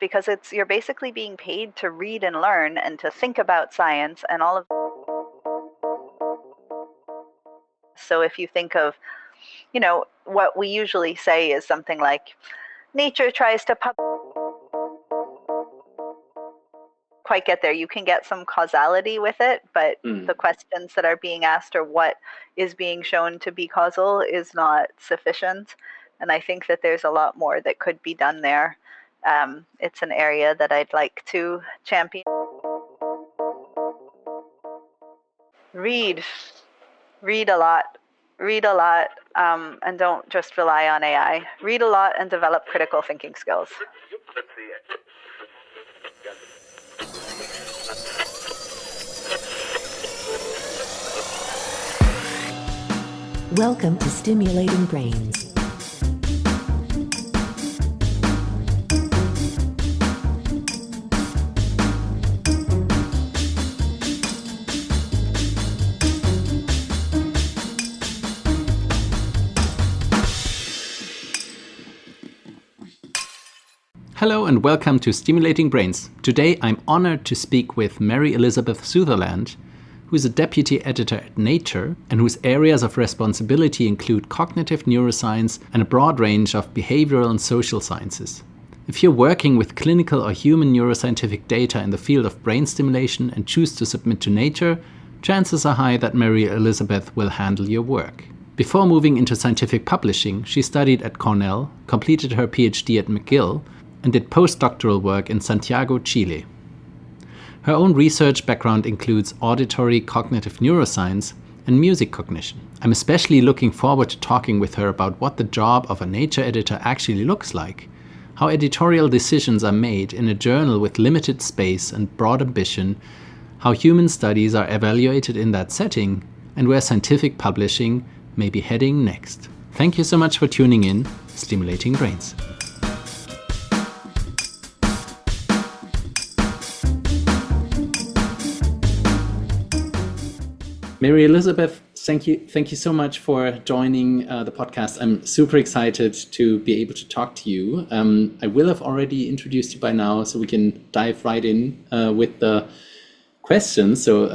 because you're basically being paid to read and learn and to think about science and all of. So if you think of, what we usually say is something like, nature tries to quite get there. You can get some causality with it, but the questions that are being asked or what is being shown to be causal is not sufficient. And I think that there's a lot more that could be done there. It's an area that I'd like to champion. Read a lot, and don't just rely on AI. Read a lot and develop critical thinking skills. Welcome to Stimulating Brains. Hello and welcome to Stimulating Brains. Today I'm honored to speak with Mary Elizabeth Sutherland, who is a deputy editor at Nature and whose areas of responsibility include cognitive neuroscience and a broad range of behavioural and social sciences. If you're working with clinical or human neuroscientific data in the field of brain stimulation and choose to submit to Nature, chances are high that Mary Elizabeth will handle your work. Before moving into scientific publishing, she studied at Cornell, completed her PhD at McGill, and did postdoctoral work in Santiago, Chile. Her own research background includes auditory cognitive neuroscience and music cognition. I'm especially looking forward to talking with her about what the job of a Nature editor actually looks like, how editorial decisions are made in a journal with limited space and broad ambition, how human studies are evaluated in that setting, and where scientific publishing may be heading next. Thank you so much for tuning in, Stimulating Brains. Mary Elizabeth, thank you so much for joining the podcast. I'm super excited to be able to talk to you. I will have already introduced you by now, so we can dive right in with the questions. So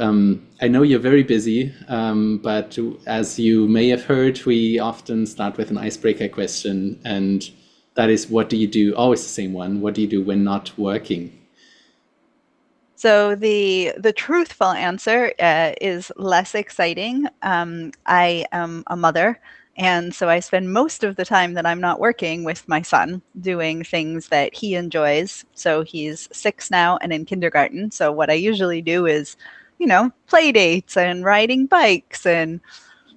I know you're very busy, but as you may have heard, we often start with an icebreaker question, and that is, what do you do? Always the same one. What do you do when not working? So the truthful answer is less exciting. I am a mother, and so I spend most of the time that I'm not working with my son doing things that he enjoys. So he's 6 now and in kindergarten. So what I usually do is, play dates and riding bikes and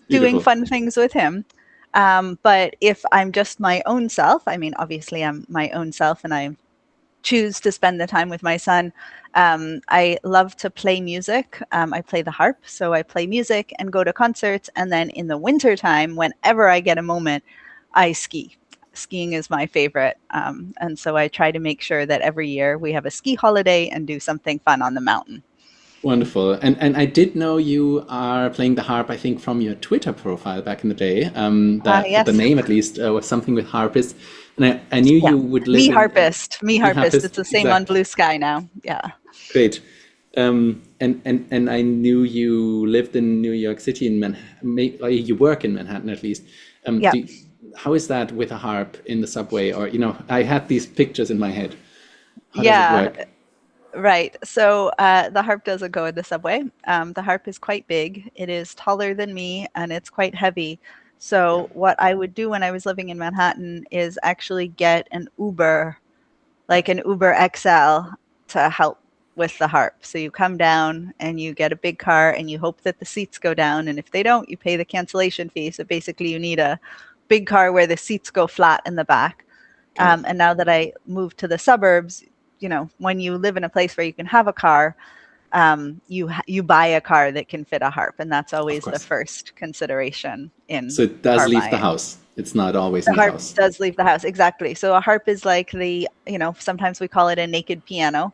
doing fun things with him. But if I'm just my own self, obviously I'm my own self and I choose to spend the time with my son. I love to play music. I play the harp, so I play music and go to concerts. And then in the winter time, whenever I get a moment, I ski. Skiing is my favorite. And so I try to make sure that every year we have a ski holiday and do something fun on the mountain. Wonderful. And I did know you are playing the harp, I think, from your Twitter profile back in the day. Yes. The name, at least, was something with harpist. And I knew you would live Me harpist. It's the same on Blue Sky now. Yeah. Great. And I knew you lived in New York City, in Manhattan. You work in Manhattan, at least. How is that with a harp in the subway? Or, I had these pictures in my head. How does it work? Right. So the harp doesn't go in the subway. The harp is quite big. It is taller than me and it's quite heavy. So what I would do when I was living in Manhattan is actually get an Uber, like an Uber XL, to help with the harp. So you come down and you get a big car and you hope that the seats go down. And if they don't, you pay the cancellation fee. So basically you need a big car where the seats go flat in the back. And now that I moved to the suburbs, when you live in a place where you can have a car, you buy a car that can fit a harp, and that's always the first consideration in. So it does leave the house. It's not always in the house. The harp does leave the house, exactly. So a harp is like sometimes we call it a naked piano,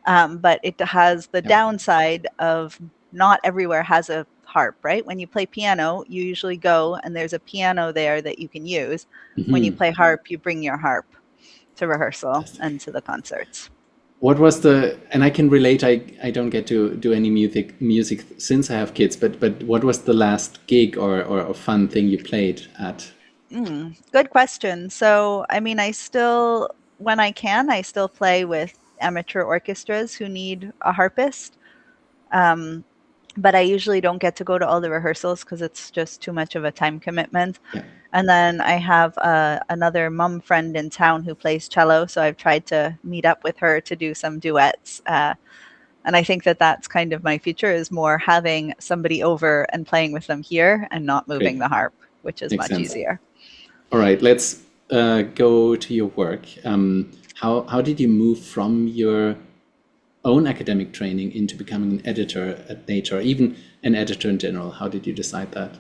but it has the downside of not everywhere has a harp, right? When you play piano, you usually go and there's a piano there that you can use. Mm-hmm. When you play harp, you bring your harp. to rehearsal Fantastic. and to the concerts. What was the, and I can relate, I don't get to do any music since I have kids, but what was the last gig or a fun thing you played at? Good question. So, I mean, I still, when I can, I still play with amateur orchestras who need a harpist. Um, but I usually don't get to go to all the rehearsals because it's just too much of a time commitment. Yeah, And then I have another mum friend in town who plays cello, so I've tried to meet up with her to do some duets. And I think that that's kind of my future, is more having somebody over and playing with them here and not moving great. the harp, which is Makes much sense. easier. All right, let's go to your work. How did you move from your own academic training into becoming an editor at Nature, or even an editor in general? How did you decide that?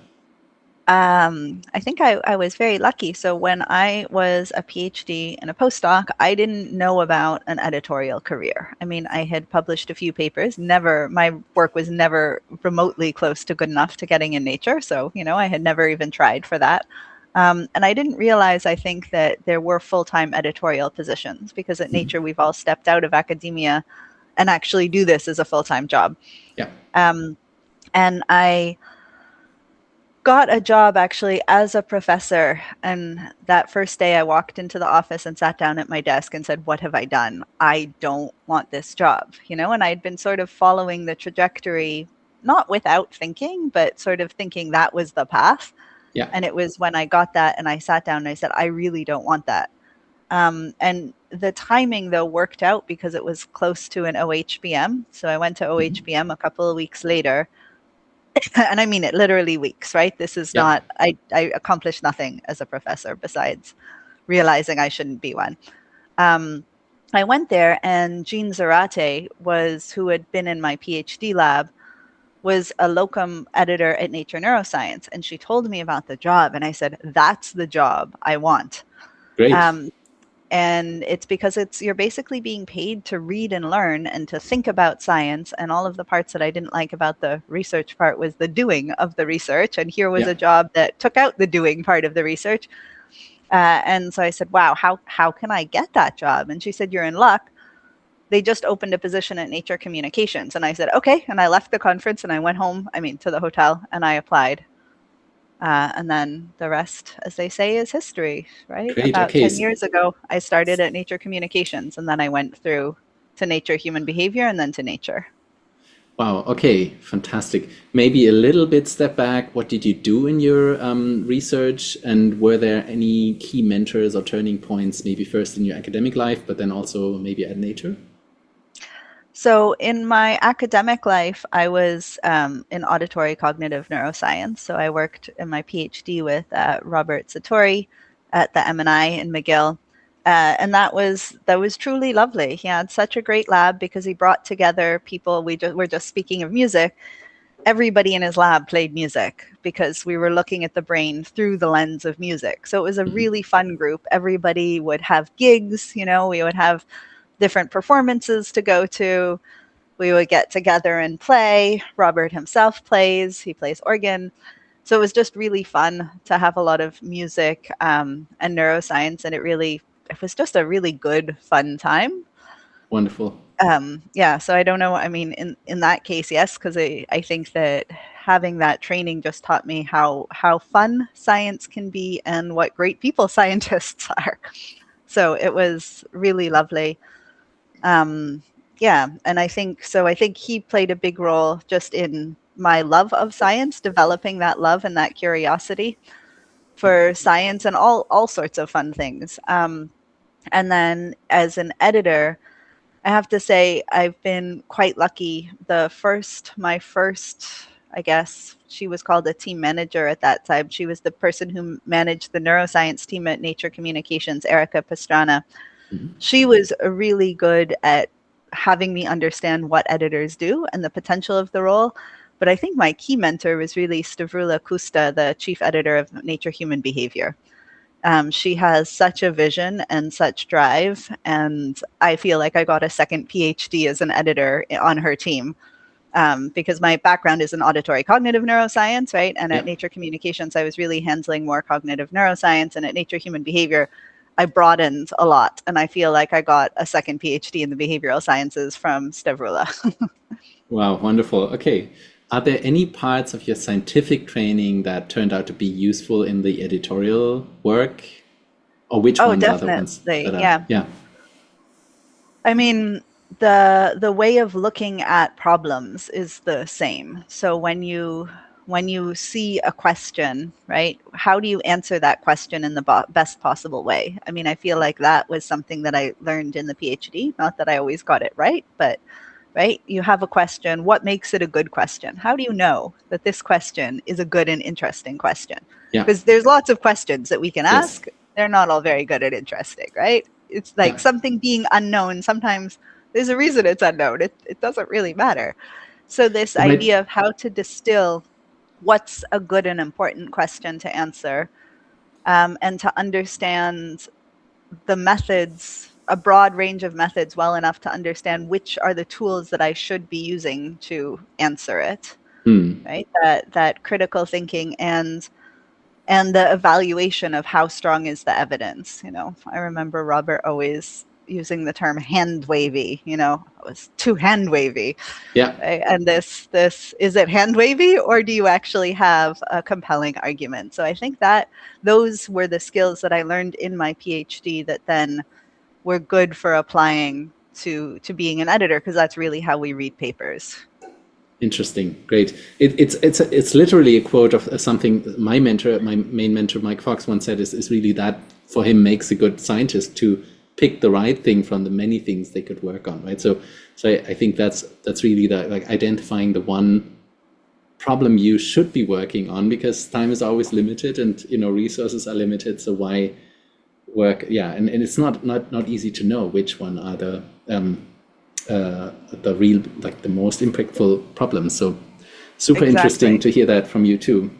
I think I was very lucky. So when I was a PhD and a postdoc, I didn't know about an editorial career. I mean, I had published a few papers. Never, my work was never remotely close to good enough to getting in Nature. So, I had never even tried for that. And I didn't realize, I think, that there were full-time editorial positions, because at Nature, we've all stepped out of academia and actually do this as a full-time job. Yeah. And I got a job actually as a professor. And that first day I walked into the office and sat down at my desk and said, what have I done? I don't want this job, and I'd been sort of following the trajectory, not without thinking, but sort of thinking that was the path. Yeah. And it was when I got that and I sat down and I said, I really don't want that. And the timing, though, worked out because it was close to an OHBM. So I went to OHBM a couple of weeks later. And I mean it literally weeks, right? This is Yeah. not, I accomplished nothing as a professor besides realizing I shouldn't be one. I went there, and Jean Zarate who had been in my PhD lab, was a locum editor at Nature Neuroscience. And she told me about the job. And I said, that's the job I want. Great. Um, and it's because you're basically being paid to read and learn and to think about science. And all of the parts that I didn't like about the research part was the doing of the research. And here was Yeah. a job that took out the doing part of the research. And so I said, wow, how can I get that job? And she said, you're in luck. They just opened a position at Nature Communications. And I said, okay. And I left the conference and I went home, to the hotel, and I applied. And then the rest, as they say, is history, right? Great. About Okay. 10 years ago, I started at Nature Communications, and then I went through to Nature Human Behavior and then to Nature. Wow. Okay. Fantastic. Maybe a little bit step back. What did you do in your research, and were there any key mentors or turning points? Maybe first in your academic life, but then also maybe at Nature. So in my academic life, I was in auditory cognitive neuroscience. So I worked in my PhD with Robert Satori at the M&I in McGill. And that was truly lovely. He had such a great lab because he brought together people. We're just speaking of music. Everybody in his lab played music because we were looking at the brain through the lens of music. So it was a really fun group. Everybody would have gigs, we would have different performances to go to. We would get together and play. Robert himself he plays organ. So it was just really fun to have a lot of music and neuroscience. And it was just a really good, fun time. Wonderful. Yeah, so I don't know. I mean, in that case, yes, because I think that having that training just taught me how fun science can be and what great people scientists are. So it was really lovely. Yeah, and I think he played a big role just in my love of science, developing that love and that curiosity Yeah. for science and all sorts of fun things. And then as an editor, I have to say I've been quite lucky. My first, I guess she was called a team manager at that time. She was the person who managed the neuroscience team at Nature Communications, Erica Pastrana. She was really good at having me understand what editors do and the potential of the role. But I think my key mentor was really Stavroula Kusta, the chief editor of Nature Human Behavior. She has such a vision and such drive, and I feel like I got a second PhD as an editor on her team, because my background is in auditory cognitive neuroscience, right? And Yeah. at Nature Communications, I was really handling more cognitive neuroscience, and at Nature Human Behavior, I broadened a lot, and I feel like I got a second PhD in the behavioral sciences from Stavroula. Wow, wonderful. Okay. Are there any parts of your scientific training that turned out to be useful in the editorial work? Or which Oh, ones are the ones that definitely. are, Yeah. yeah. I mean, the way of looking at problems is the same. So when you see a question, right? How do you answer that question in the best possible way? I mean, I feel like that was something that I learned in the PhD. Not that I always got it right, but right, you have a question. What makes it a good question? How do you know that this question is a good and interesting question? Yeah. Because there's lots of questions that we can Yes. ask. They're not all very good and interesting, right? It's like Yeah. something being unknown. Sometimes there's a reason it's unknown. It doesn't really matter. So this You might, idea of how to distill what's a good and important question to answer, and to understand the methods, a broad range of methods, well enough to understand which are the tools that I should be using to answer it, right? That critical thinking and the evaluation of how strong is the evidence. I remember Robert always using the term hand wavy. It was too hand wavy. yeah. Right? And this is it hand wavy, or do you actually have a compelling argument? So I think that those were the skills that I learned in my PhD that then were good for applying to being an editor, because that's really how we read papers. Interesting. Great. It's literally a quote of something my main mentor, Mike Fox, once said is really that for him makes a good scientist to pick the right thing from the many things they could work on, right? So I think that's really the, like, identifying the one problem you should be working on, because time is always limited and resources are limited. So why work? Yeah, and it's not easy to know which one are the real, like, the most impactful problems. So super interesting Exactly. to hear that from you too.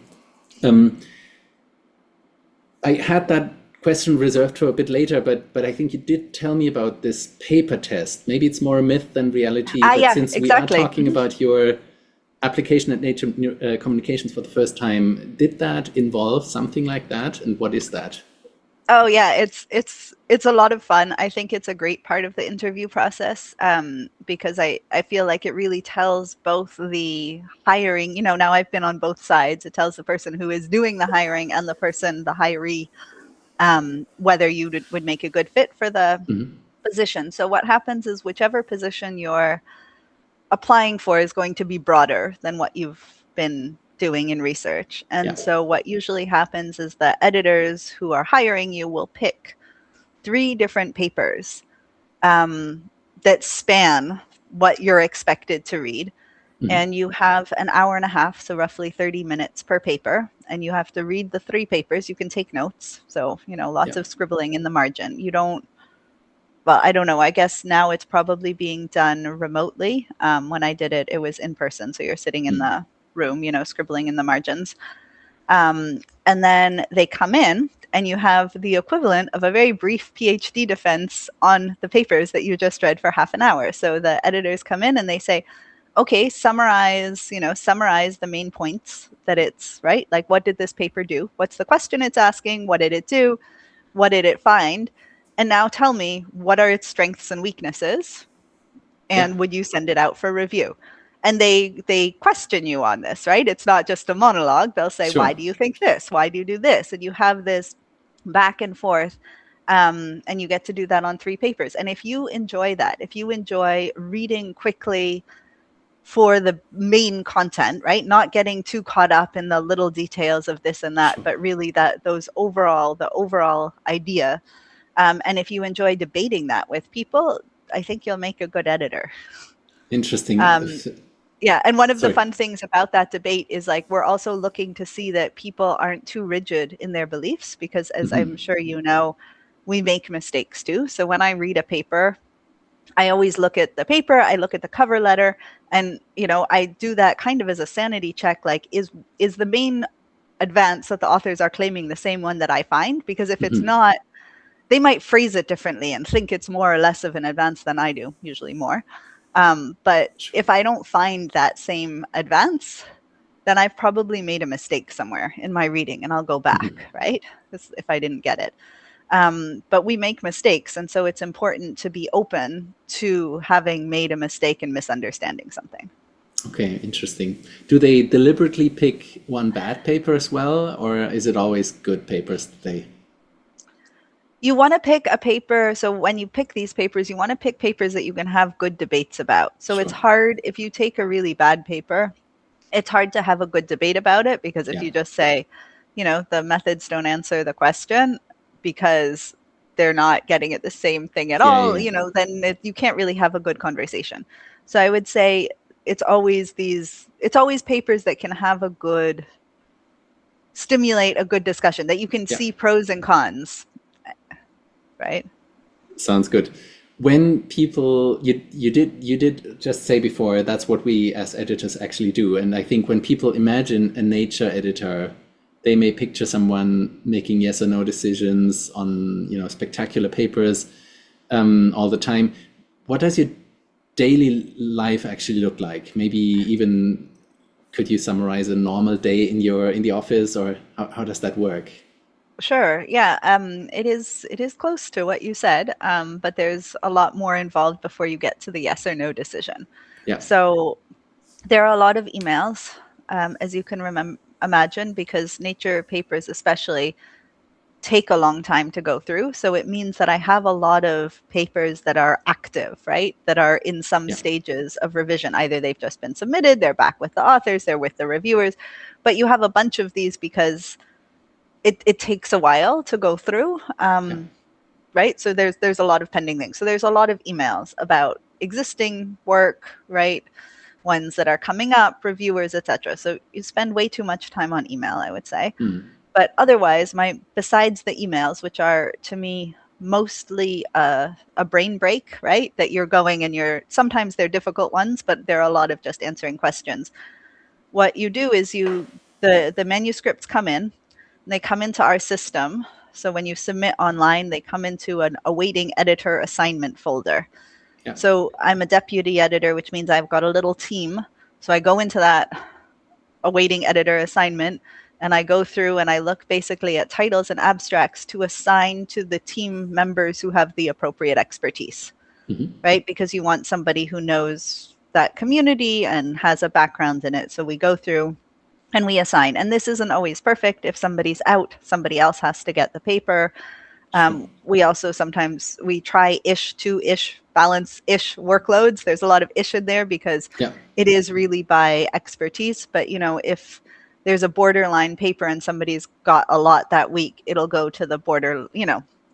I had that question reserved for a bit later, but I think you did tell me about this paper test. Maybe it's more a myth than reality, but Yeah, since we are exactly. talking about your application at Nature Communications for the first time, did that involve something like that? And what is that? Oh yeah, it's a lot of fun. I think it's a great part of the interview process, because I feel like it really tells both the hiring. Now I've been on both sides. It tells the person who is doing the hiring and the hiree, whether you would make a good fit for the position. So what happens is whichever position you're applying for is going to be broader than what you've been doing in research. Yeah. And so what usually happens is the editors who are hiring you will pick 3 different papers, that span what you're expected to read. And you have an hour and a half, so roughly 30 minutes per paper, and you have to read the 3 papers. You can take notes, so Yeah. lots of scribbling in the margin. You don't Well, I don't know. I guess now it's probably being done remotely. When I did it, it was in person. So you're sitting in the room, scribbling in the margins. And then they come in, and you have the equivalent of a very brief PhD defense on the papers that you just read for half an hour. So the editors come in and they say, okay, summarize the main points that it's, right? Like, what did this paper do? What's the question it's asking? What did it do? What did it find? And now tell me, what are its strengths and weaknesses? Yeah. And would you send it out for review? And they question you on this, right? It's not just a monologue. They'll say, Sure. why do you think this? Why do you do this? And you have this back and forth. And you get to do that on 3 papers. And if you enjoy that, if you enjoy reading quickly for the main content, right? Not getting too caught up in the little details of this and that, Sure. but really the overall idea. And if you enjoy debating that with people, I think you'll make a good editor. Interesting. Um, yeah, and one of the Sorry. fun things about that debate is, like, we're also looking to see that people aren't too rigid in their beliefs, because, as I'm sure you know, we make mistakes too. So when I read a paper, I always look at the paper, I look at the cover letter, and I do that kind of as a sanity check. Like, is the main advance that the authors are claiming the same one that I find? Because if it's not, they might phrase it differently and think it's more or less of an advance than I do, usually more. But Sure. if I don't find that same advance, then I've probably made a mistake somewhere in my reading, and I'll go back, right? If I didn't get it. But we make mistakes. And so it's important to be open to having made a mistake and misunderstanding something. Okay, interesting. Do they deliberately pick one bad paper as well, or is it always good papers that they? You want to pick a paper. So when you pick these papers, you want to pick papers that you can have good debates about. So it's Sure. hard if you take a really bad paper, it's hard to have a good debate about it, because if Yeah. you just say, the methods don't answer the question because they're not getting at the same thing at Yeah, all, yeah, yeah. then you can't really have a good conversation. So I would say it's always papers that can have stimulate a good discussion, that you can Yeah. see pros and cons, right? Sounds good. When people, you did just say before, that's what we as editors actually do. And I think when people imagine a nature editor, they may picture someone making yes or no decisions on, spectacular papers all the time. What does your daily life actually look like? Maybe even could you summarize a normal day in the office, or how does that work? Sure. Yeah. It is close to what you said, but there's a lot more involved before you get to the yes or no decision. Yeah, So there are a lot of emails, as you can imagine, because nature papers especially take a long time to go through. So it means that I have a lot of papers that are active, right? That are in some yeah, stages of revision. Either they've just been submitted, they're back with the authors, they're with the reviewers, but you have a bunch of these because it takes a while to go through. yeah. Right? So there's a lot of pending things. So there's a lot of emails about existing work, right? Ones that are coming up, reviewers, etc. So you spend way too much time on email, I would say. Mm. But otherwise, besides the emails, which are to me mostly a brain break, right? That you're going and sometimes they're difficult ones, but there are a lot of just answering questions. What you do is the manuscripts come in, and they come into our system. So when you submit online, they come into an awaiting editor assignment folder. Yeah. So I'm a deputy editor, which means I've got a little team. So I go into that awaiting editor assignment, and I go through and I look basically at titles and abstracts to assign to the team members who have the appropriate expertise, right? Because you want somebody who knows that community and has a background in it. So we go through and we assign. And this isn't always perfect. If somebody's out, somebody else has to get the paper. Sure. We also sometimes we try balance workloads. There's a lot of in there because Yeah. it is really by expertise. But if there's a borderline paper and somebody's got a lot that week, it'll go to the border.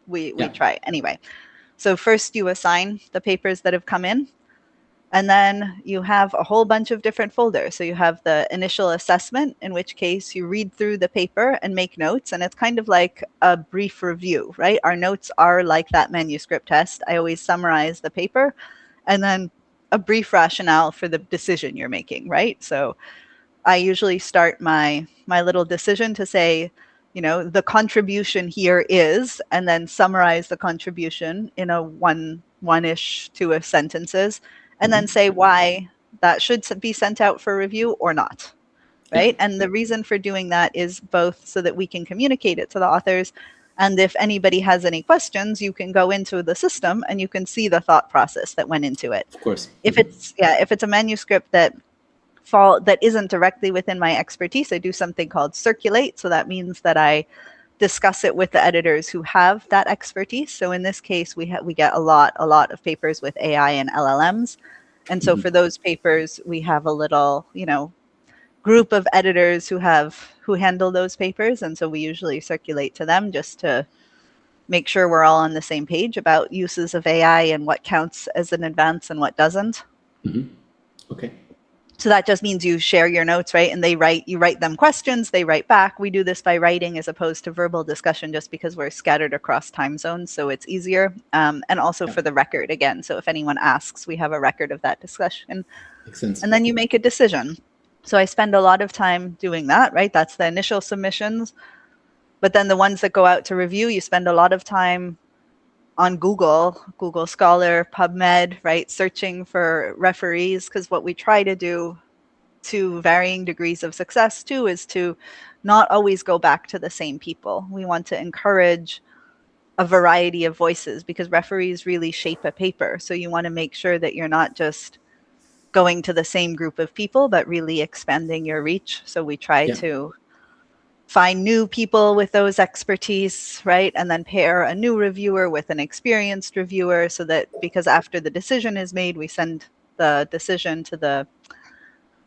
We Yeah. try anyway. So first you assign the papers that have come in. And then you have a whole bunch of different folders. So you have the initial assessment, in which case you read through the paper and make notes. And it's kind of like a brief review, right? Our notes are like that manuscript test. I always summarize the paper and then a brief rationale for the decision you're making, right? So I usually start my little decision to say, the contribution here is, and then summarize the contribution in a one-ish, two-ish sentences, and then say why that should be sent out for review or not, Yeah. right? And the reason for doing that is both so that we can communicate it to the authors, and if anybody has any questions, you can go into the system and you can see the thought process that went into it. Of course. If it's a manuscript that isn't directly within my expertise, I do something called circulate. So that means that I discuss it with the editors who have that expertise. So in this case, we get a lot of papers with AI and LLMs. And so for those papers, we have a little, group of editors who handle those papers. And so we usually circulate to them just to make sure we're all on the same page about uses of AI and what counts as an advance and what doesn't. Okay. So that just means you share your notes, right? And you write them questions, they write back. We do this by writing as opposed to verbal discussion, just because we're scattered across time zones. So it's easier. And also for the record, again. So if anyone asks, we have a record of that discussion. Makes sense. And then you make a decision. So I spend a lot of time doing that, right? That's the initial submissions. But then the ones that go out to review, you spend a lot of time on Google Scholar, PubMed, right? Searching for referees, because what we try to do, to varying degrees of success too, is to not always go back to the same people. We want to encourage a variety of voices, because referees really shape a paper. So you want to make sure that you're not just going to the same group of people, but really expanding your reach. So we try Yeah. to find new people with those expertise, right? And then pair a new reviewer with an experienced reviewer, so that, because after the decision is made, we send the decision to the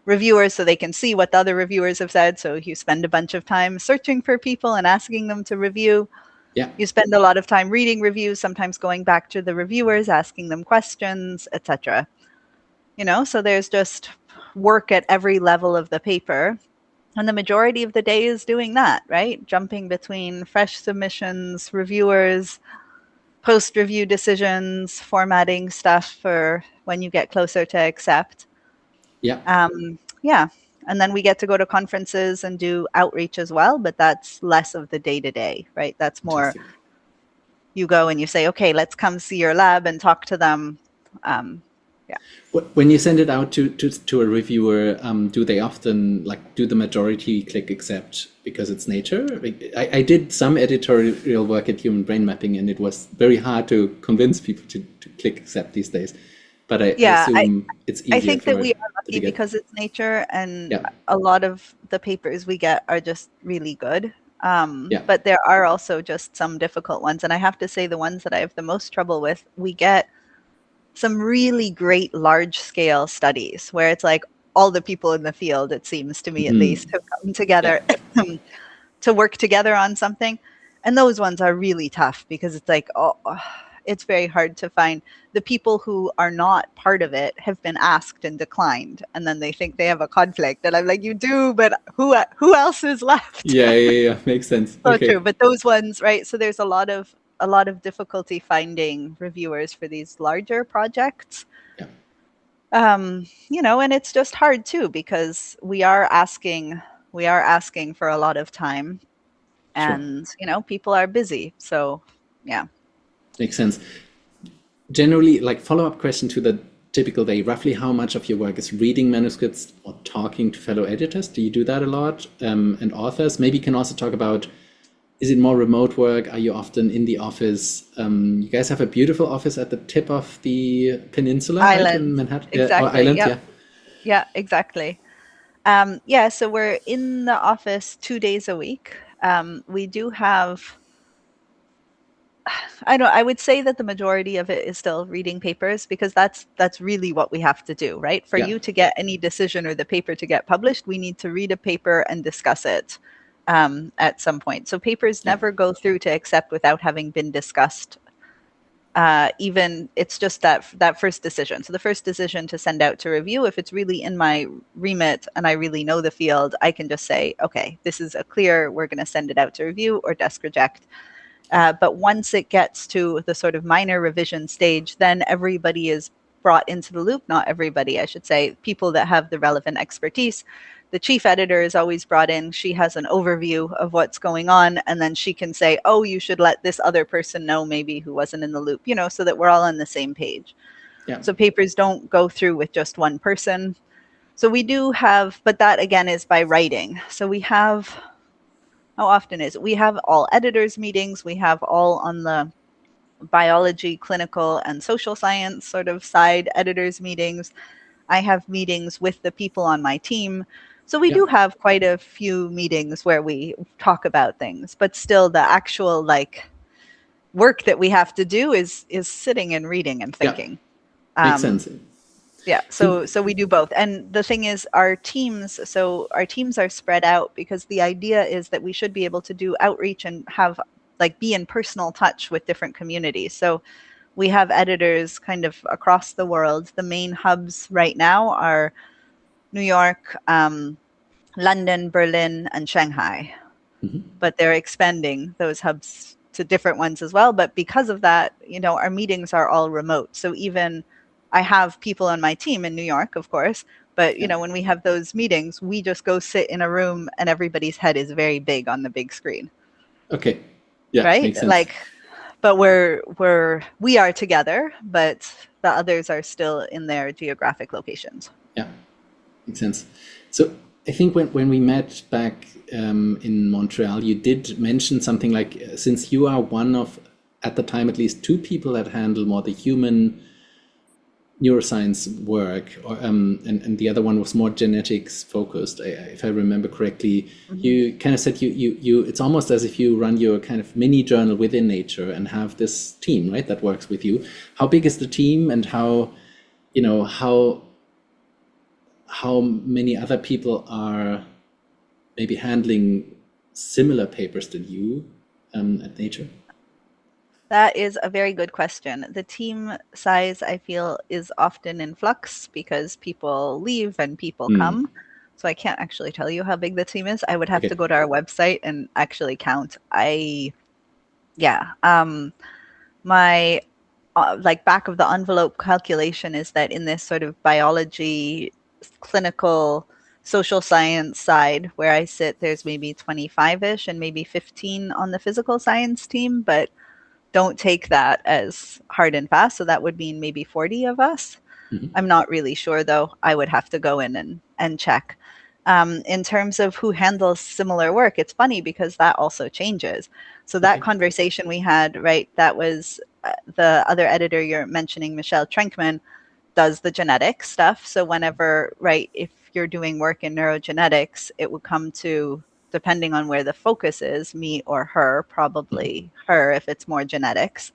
reviewers so they can see what the other reviewers have said. So you spend a bunch of time searching for people and asking them to review. Yeah. You spend a lot of time reading reviews, sometimes going back to the reviewers, asking them questions, etc. So there's just work at every level of the paper. And the majority of the day is doing that, right? Jumping between fresh submissions, reviewers, post-review decisions, formatting stuff for when you get closer to accept. Yeah. Yeah. And then we get to go to conferences and do outreach as well, but that's less of the day-to-day, right? That's more Fantastic. you go and you say, okay, let's come see your lab and talk to them. Yeah. When you send it out to a reviewer, do they often do the majority click accept because it's nature? I did some editorial work at Human Brain Mapping, and it was very hard to convince people to click accept these days. But I assume it's easier I think that we are to lucky get. because it's nature, and Yeah. a lot of the papers we get are just really good. Yeah. But there are also just some difficult ones. And I have to say, the ones that I have the most trouble with, we get some really great large scale studies where it's like all the people in the field, it seems to me at least, have come together to work together on something. And those ones are really tough because it's like, it's very hard to find the people who are not part of it have been asked and declined, and then they think they have a conflict, and I'm like, you do, but who else is left? Yeah. Makes sense. So Okay. true. But those ones, right? So there's a lot of difficulty finding reviewers for these larger projects. Yeah. And it's just hard too, because we are asking for a lot of time, Sure. and people are busy. So yeah. Makes sense. Generally, follow-up question to the typical day, roughly how much of your work is reading manuscripts or talking to fellow editors? Do you do that a lot? And authors? Maybe you can also talk about, is it more remote work? Are you often in the office? You guys have a beautiful office at the tip of the peninsula, right, in Island. Manhattan? Exactly. Or island, Yep. yeah. Yeah, exactly. So we're in the office 2 days a week. We do have, I would say that the majority of it is still reading papers, because that's really what we have to do, right? For Yeah. you to get any decision or the paper to get published, we need to read a paper and discuss it at some point. So papers Yeah. never go through to accept without having been discussed. Even it's just that first decision. So the first decision to send out to review, if it's really in my remit and I really know the field, I can just say, okay, this is a clear, we're going to send it out to review or desk reject. But once it gets to the sort of minor revision stage, then everybody is brought into the loop. Not everybody, I should say, people that have the relevant expertise. The chief editor is always brought in. She has an overview of what's going on, and then she can say, oh, you should let this other person know, maybe, who wasn't in the loop, so that we're all on the same page. Yeah. So papers don't go through with just one person. So we do have, but that again is by writing. So we have, how often is it? We have all editors meetings. We have all on the biology, clinical, and social science sort of side editors meetings. I have meetings with the people on my team. So we do have quite a few meetings where we talk about things, but still the actual work that we have to do is sitting and reading and thinking. Makes sense. Yeah, so we do both. And the thing is, our teams are spread out, because the idea is that we should be able to do outreach and have be in personal touch with different communities. So we have editors kind of across the world. The main hubs right now are New York, London, Berlin, and Shanghai. But they're expanding those hubs to different ones as well. But because of that, our meetings are all remote. So even I have people on my team in New York, of course, but when we have those meetings, we just go sit in a room and everybody's head is very big on the big screen. Okay. Yeah. Right? Makes sense. But we are together, but the others are still in their geographic locations. Yeah. Makes sense. So I think when we met back in Montreal, you did mention something like, since you are one of at the time, at least two people that handle more the human neuroscience work, and the other one was more genetics focused. If I remember correctly, you kind of said you it's almost as if you run your kind of mini journal within Nature and have this team, right, that works with you. How big is the team, and how many other people are maybe handling similar papers than you at Nature? That is a very good question. The team size, I feel, is often in flux because people leave and people come. So I can't actually tell you how big the team is. I would have to go to our website and actually count. My like back of the envelope calculation is that in this sort of biology, clinical, social science side where I sit, there's maybe 25-ish and maybe 15 on the physical science team, but don't take that as hard and fast. So that would mean maybe 40 of us. I'm not really sure, though. I would have to go in and check. In terms of who handles similar work, it's funny because that also changes. So that conversation we had, right, that was the other editor you're mentioning, Michelle Trenkman, does the genetic stuff. So whenever, right, if you're doing work in neurogenetics, it would come to, depending on where the focus is, me or her, probably her if it's more genetics.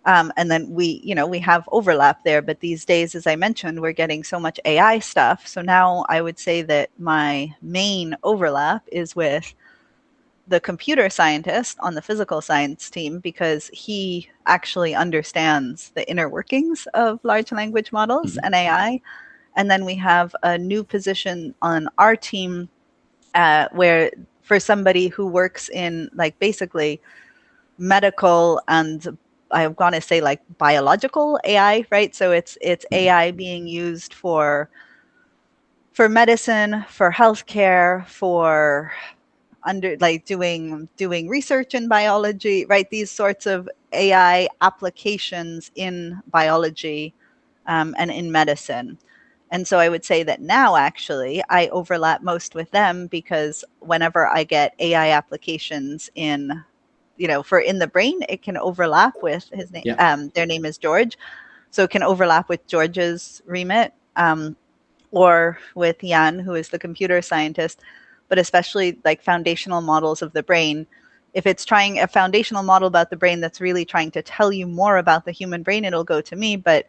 And then we have overlap there. But these days, as I mentioned, we're getting so much AI stuff. So now I would say that my main overlap is with the computer scientist on the physical science team, because he actually understands the inner workings of large language models and AI. And then we have a new position on our team where for somebody who works in like basically medical and I'm going to say like biological AI, right? So it's AI being used for medicine, for healthcare, for doing research in biology, right? These sorts of AI applications in biology and in medicine. And so I would say that now actually I overlap most with them because whenever I get AI applications in, for in the brain, it can overlap with his name. Their name is George. So it can overlap with George's remit or with Jan, who is the computer scientist, but especially like foundational models of the brain. If it's trying a foundational model about the brain that's really trying to tell you more about the human brain, it'll go to me. But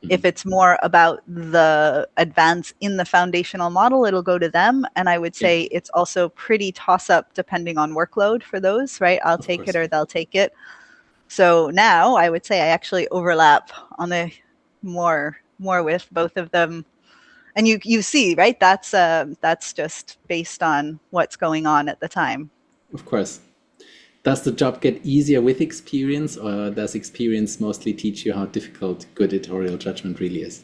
if it's more about the advance in the foundational model, it'll go to them. And I would say it's also pretty toss-up depending on workload for those, right? I'll take it or they'll take it. So now I would say I actually overlap on the more with both of them. And you see, right? That's just based on what's going on at the time. Of course. Does the job get easier with experience, or does experience mostly teach you how difficult good editorial judgment really is?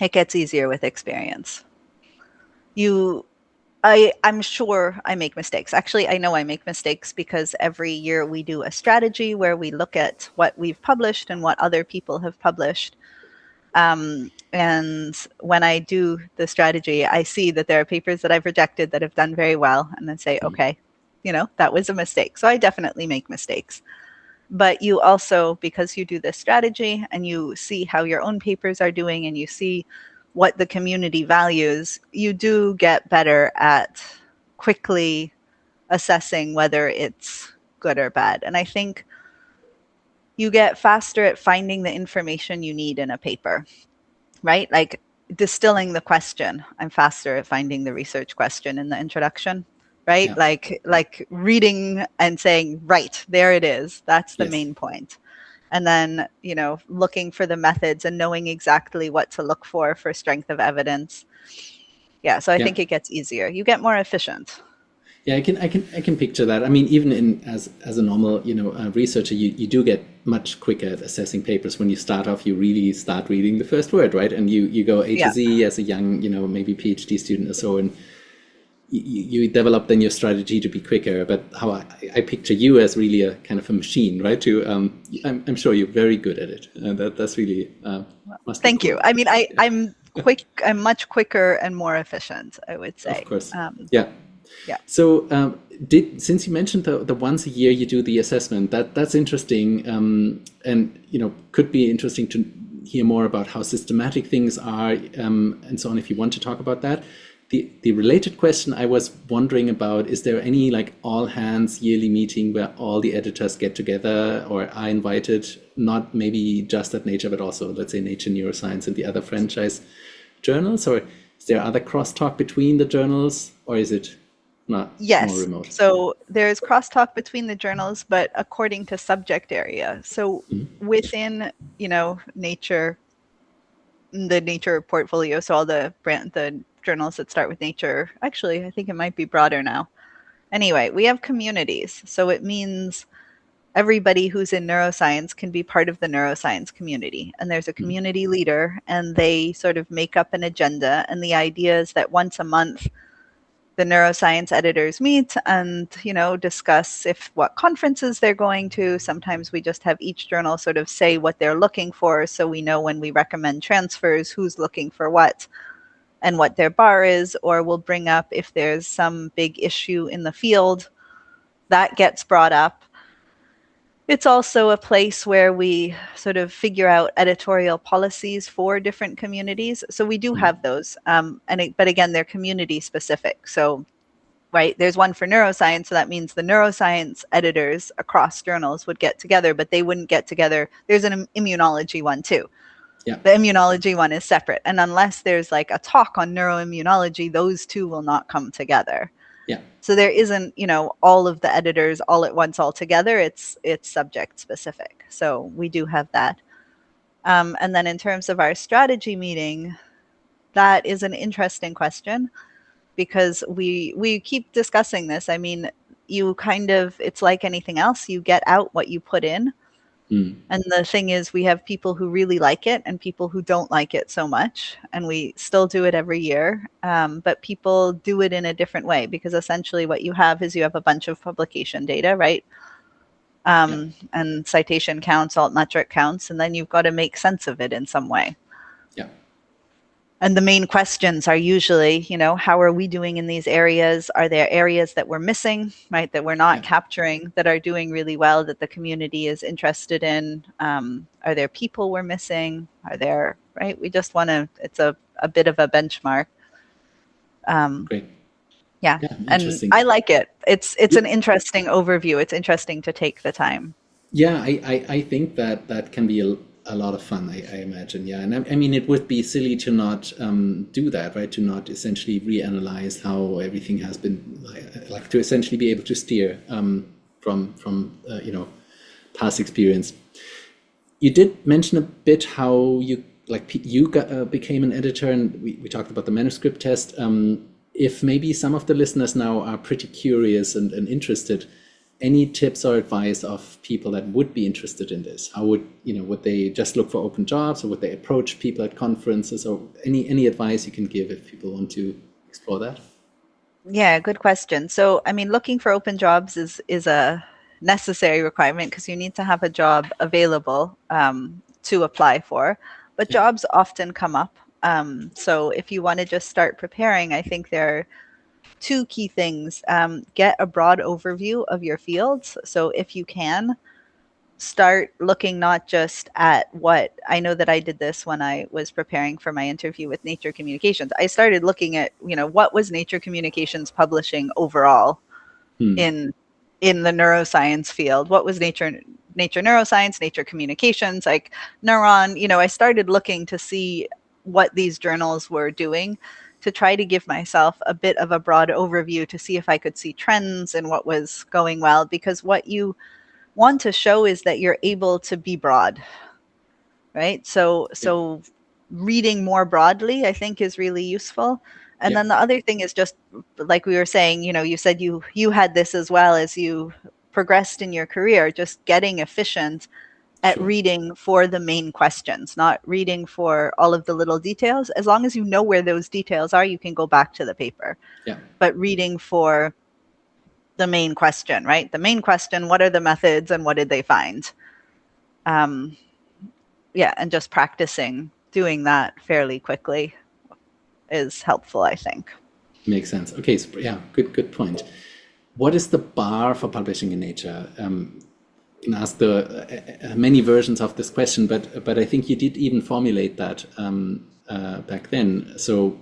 It gets easier with experience. I'm sure I make mistakes. Actually, I know I make mistakes because every year we do a strategy where we look at what we've published and what other people have published. And when I do the strategy, I see that there are papers that I've rejected that have done very well, and then say, okay, that was a mistake. So I definitely make mistakes. But you also, because you do this strategy and you see how your own papers are doing and you see what the community values, you do get better at quickly assessing whether it's good or bad. And I think you get faster at finding the information you need in a paper, right? Like distilling the question. I'm faster at finding the research question in the introduction, right? Yeah. Like reading and saying, right, there it is. That's the main point. And then, looking for the methods and knowing exactly what to look for strength of evidence. Yeah, so I think it gets easier. You get more efficient. Yeah, I can picture that. I mean, even as a normal, researcher, you do get much quicker at assessing papers when you start off. You really start reading the first word, right? And you go A to Z as a young, maybe PhD student or so, and you develop then your strategy to be quicker. But how I picture you as really a kind of a machine, right? I'm sure you're very good at it. That's really must be Thank cool. you. I mean, I'm quick. I'm much quicker and more efficient, I would say. Of course. Yeah. So since you mentioned the once a year you do the assessment, that's interesting, and could be interesting to hear more about how systematic things are, and so on. If you want to talk about that, the related question I was wondering about: is there any like all hands yearly meeting where all the editors get together or are invited? Not maybe just at Nature, but also let's say Nature, Neuroscience, and the other franchise journals, or is there other crosstalk between the journals, or is it not more Yes. remote? So there's crosstalk between the journals, but according to subject area. So within, Nature, the Nature portfolio, so all the journals that start with Nature, actually, I think it might be broader now. Anyway, we have communities. So it means everybody who's in neuroscience can be part of the neuroscience community. And there's a community leader, and they sort of make up an agenda. And the idea is that once a month, the neuroscience editors meet and, discuss what conferences they're going to. Sometimes we just have each journal sort of say what they're looking for, so we know when we recommend transfers, who's looking for what and what their bar is, or we'll bring up if there's some big issue in the field that gets brought up. It's also a place where we sort of figure out editorial policies for different communities. So we do have those, but again, they're community specific. So, right, there's one for neuroscience, so that means the neuroscience editors across journals would get together, but they wouldn't get together. There's an immunology one too. Yeah. The immunology one is separate, and unless there's like a talk on neuroimmunology, those two will not come together. Yeah. So there isn't, all of the editors all at once all together. It's subject specific. So we do have that. And then in terms of our strategy meeting, that is an interesting question because we keep discussing this. I mean, it's like anything else. You get out what you put in. And the thing is, we have people who really like it and people who don't like it so much. And we still do it every year. But people do it in a different way because essentially what you have is you have a bunch of publication data, right? And citation counts, altmetric counts, and then you've got to make sense of it in some way. Yeah. And the main questions are usually, how are we doing in these areas? Are there areas that we're missing, right, that we're not capturing, that are doing really well, that the community is interested in? Are there people we're missing? Right? We just want to, it's a bit of a benchmark. Great. Yeah. And I like it. It's an interesting overview. It's interesting to take the time. Yeah, I think that can be a lot of fun, I imagine. Yeah, and I mean, it would be silly to not do that, right? To not essentially reanalyze how everything has been, like to essentially be able to steer from past experience. You did mention a bit how you became an editor, and we talked about the manuscript test. If maybe some of the listeners now are pretty curious and interested, any tips or advice of people that would be interested in this? How would they just look for open jobs, or would they approach people at conferences, or any advice you can give if people want to explore that? Yeah, good question. So, I mean, looking for open jobs is a necessary requirement because you need to have a job available to apply for. But jobs often come up. So if you want to just start preparing, I think there are two key things. Get a broad overview of your fields. So if you can, start looking not just at what, I know that I did this when I was preparing for my interview with Nature Communications. I started looking at, what was Nature Communications publishing overall in the neuroscience field? What was Nature Neuroscience, Nature Communications, like Neuron? I started looking to see what these journals were doing, to try to give myself a bit of a broad overview to see if I could see trends and what was going well, because what you want to show is that you're able to be broad, right? So reading more broadly, I think, is really useful. And then the other thing is just like we were saying, you said you had this as well as you progressed in your career, just getting efficient at reading for the main questions, not reading for all of the little details. As long as you know where those details are, you can go back to the paper. Yeah. But reading for the main question, right? The main question, what are the methods and what did they find? And just practicing doing that fairly quickly is helpful, I think. Makes sense. Okay, so yeah, good point. what is the bar for publishing in Nature? You can ask the many versions of this question, but I think you did even formulate that back then. So,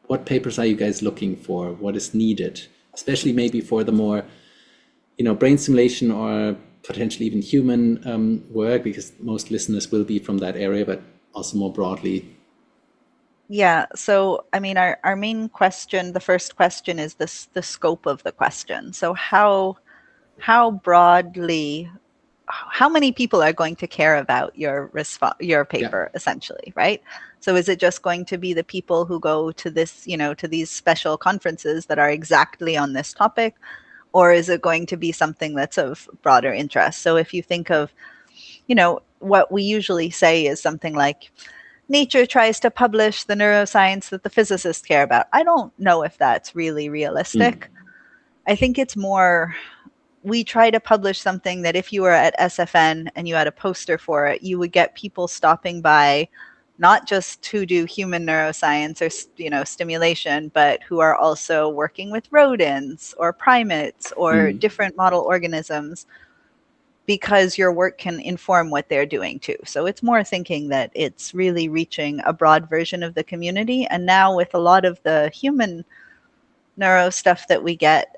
what papers are you guys looking for? What is needed, especially maybe for the more, brain stimulation or potentially even human work, because most listeners will be from that area, but also more broadly. Yeah. So, I mean, our main question, the first question is the scope of the question. So how broadly, how many people are going to care about your Yeah. paper, essentially, right? So is it just going to be the people who go to this, to these special conferences that are exactly on this topic, or is it going to be something that's of broader interest? So if you think of, what we usually say is something like, Nature tries to publish the neuroscience that the physicists care about. I don't know if that's really Mm. realistic. I think it's more, we try to publish something that if you were at SFN and you had a poster for it, you would get people stopping by, not just to do human neuroscience or stimulation, but who are also working with rodents or primates or Mm. different model organisms, because your work can inform what they're doing too. So it's more thinking that it's really reaching a broad version of the community. And now with a lot of the human neuro stuff that we get,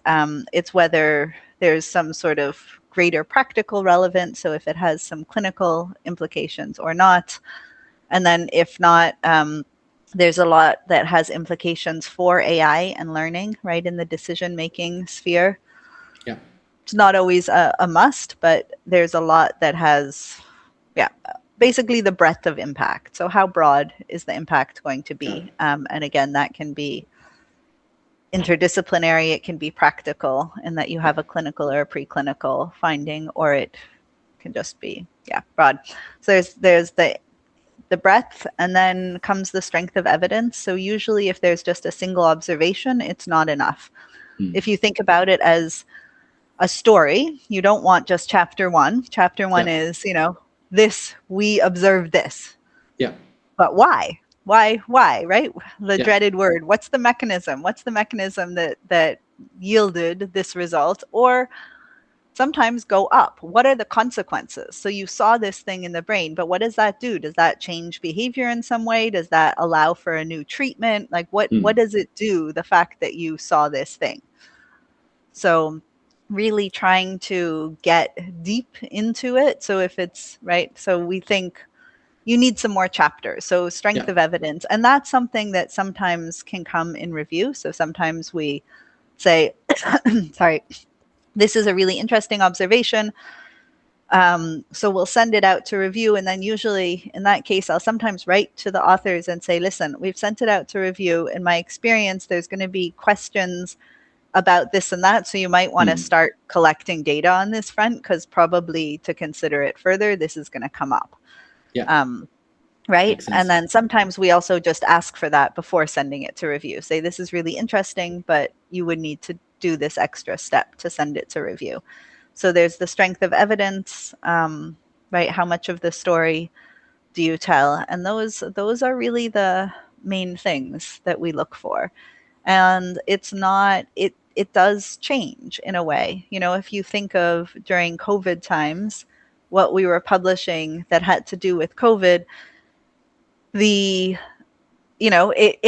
it's whether there's some sort of greater practical relevance, so if it has some clinical implications or not. And then if not, there's a lot that has implications for AI and learning, right, in the decision-making sphere. Yeah. It's not always a must, but there's a lot that has, yeah, basically the breadth of impact. So how broad is the impact going to Got it. be? And again, that can be interdisciplinary, it can be practical in that you have a clinical or a preclinical finding, or it can just be, broad. So there's the breadth, and then comes the strength of evidence. So usually if there's just a single observation, it's not enough. If you think about it as a story, you don't want just chapter one. Chapter one Yeah. is, this, we observed this. Yeah. But why? Why, right? The Yeah. dreaded word. What's the mechanism? What's the mechanism that yielded this result? Or sometimes go up. What are the consequences? So you saw this thing in the brain, but what does that do? Does that change behavior in some way? Does that allow for a new treatment? Like what does it do, the fact that you saw this thing? So really trying to get deep into it. So if it's right, so we think you need some more chapters. So strength Yeah. of evidence. And that's something that sometimes can come in review. So sometimes we say, sorry, this is a really interesting observation. So we'll send it out to review. And then usually in that case, I'll sometimes write to the authors and say, listen, we've sent it out to review. In my experience, there's going to be questions about this and that. So you might want to start collecting data on this front, because probably to consider it further, this is going to come up. Yeah. Right. Makes sense. And then sometimes we also just ask for that before sending it to review. Say, this is really interesting, but you would need to do this extra step to send it to review. So there's the strength of evidence, right? How much of the story do you tell? And those are really the main things that we look for. And it's not, it does change in a way. If you think of during COVID times, what we were publishing that had to do with COVID, it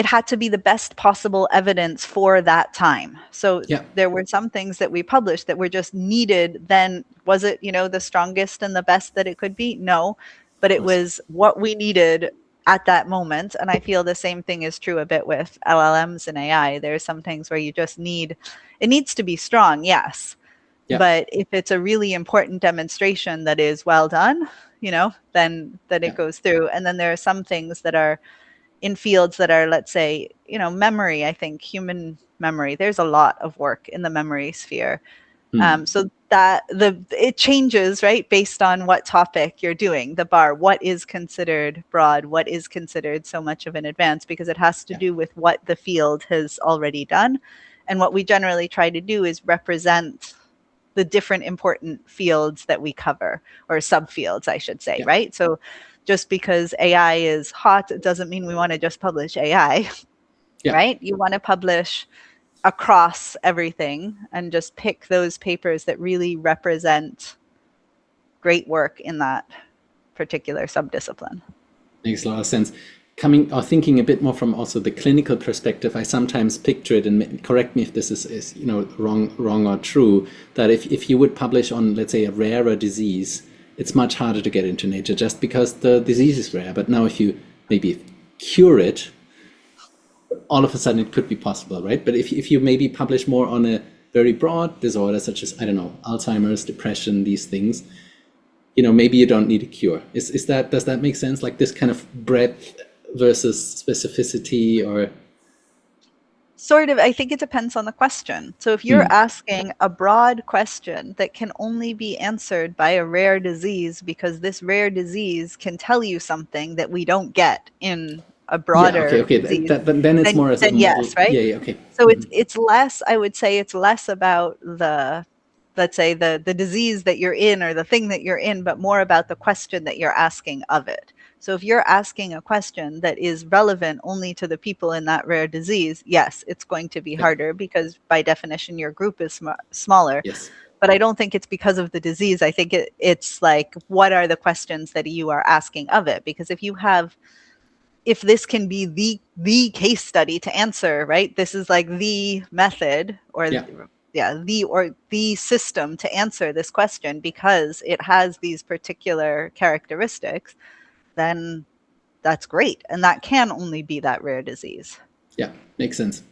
had to be the best possible evidence for that time. So Yeah. there were some things that we published that were just needed then. Was it, the strongest and the best that it could be? No, but Of it course. was what we needed at that moment. And I feel the same thing is true a bit with LLMs and AI. There's some things where you just it needs to be strong, yes. Yeah. But if it's a really important demonstration that is well done, then Yeah. it goes through. And then there are some things that are in fields that are, let's say, memory. I think human memory, there's a lot of work in the memory sphere. So that it changes, right, based on what topic you're doing, the bar, what is considered broad, what is considered so much of an advance, because it has to Yeah. do with what the field has already done. And what we generally try to do is represent the different important fields that we cover, or subfields, I should say, Yeah. right? So just because AI is hot, it doesn't mean we want to just publish AI, Yeah. right? You want to publish across everything and just pick those papers that really represent great work in that particular subdiscipline. Makes a lot of sense. Coming or thinking a bit more from also the clinical perspective, I sometimes picture it, and correct me if this is wrong or true, that if you would publish on, let's say, a rarer disease, it's much harder to get into Nature just because the disease is rare. But now if you maybe cure it, all of a sudden it could be possible, right? But if you maybe publish more on a very broad disorder, such as, I don't know, Alzheimer's, depression, these things, maybe you don't need a cure. Does that make sense? Like this kind of breadth versus specificity, or sort of, I think it depends on the question. So if you're asking a broad question that can only be answered by a rare disease because this rare disease can tell you something that we don't get in a broader disease, then it's more as a model. Yes, right? Yeah, okay. So it's less, I would say it's less about let's say the disease that you're in or the thing that you're in, but more about the question that you're asking of it. So if you're asking a question that is relevant only to the people in that rare disease, yes, it's going to be harder because by definition, your group is smaller. Yes. But I don't think it's because of the disease. I think it's like, what are the questions that you are asking of it? Because if this can be the case study to answer, right? This is like the method or the system to answer this question because it has these particular characteristics, then that's great. And that can only be that rare disease. Yeah, makes sense.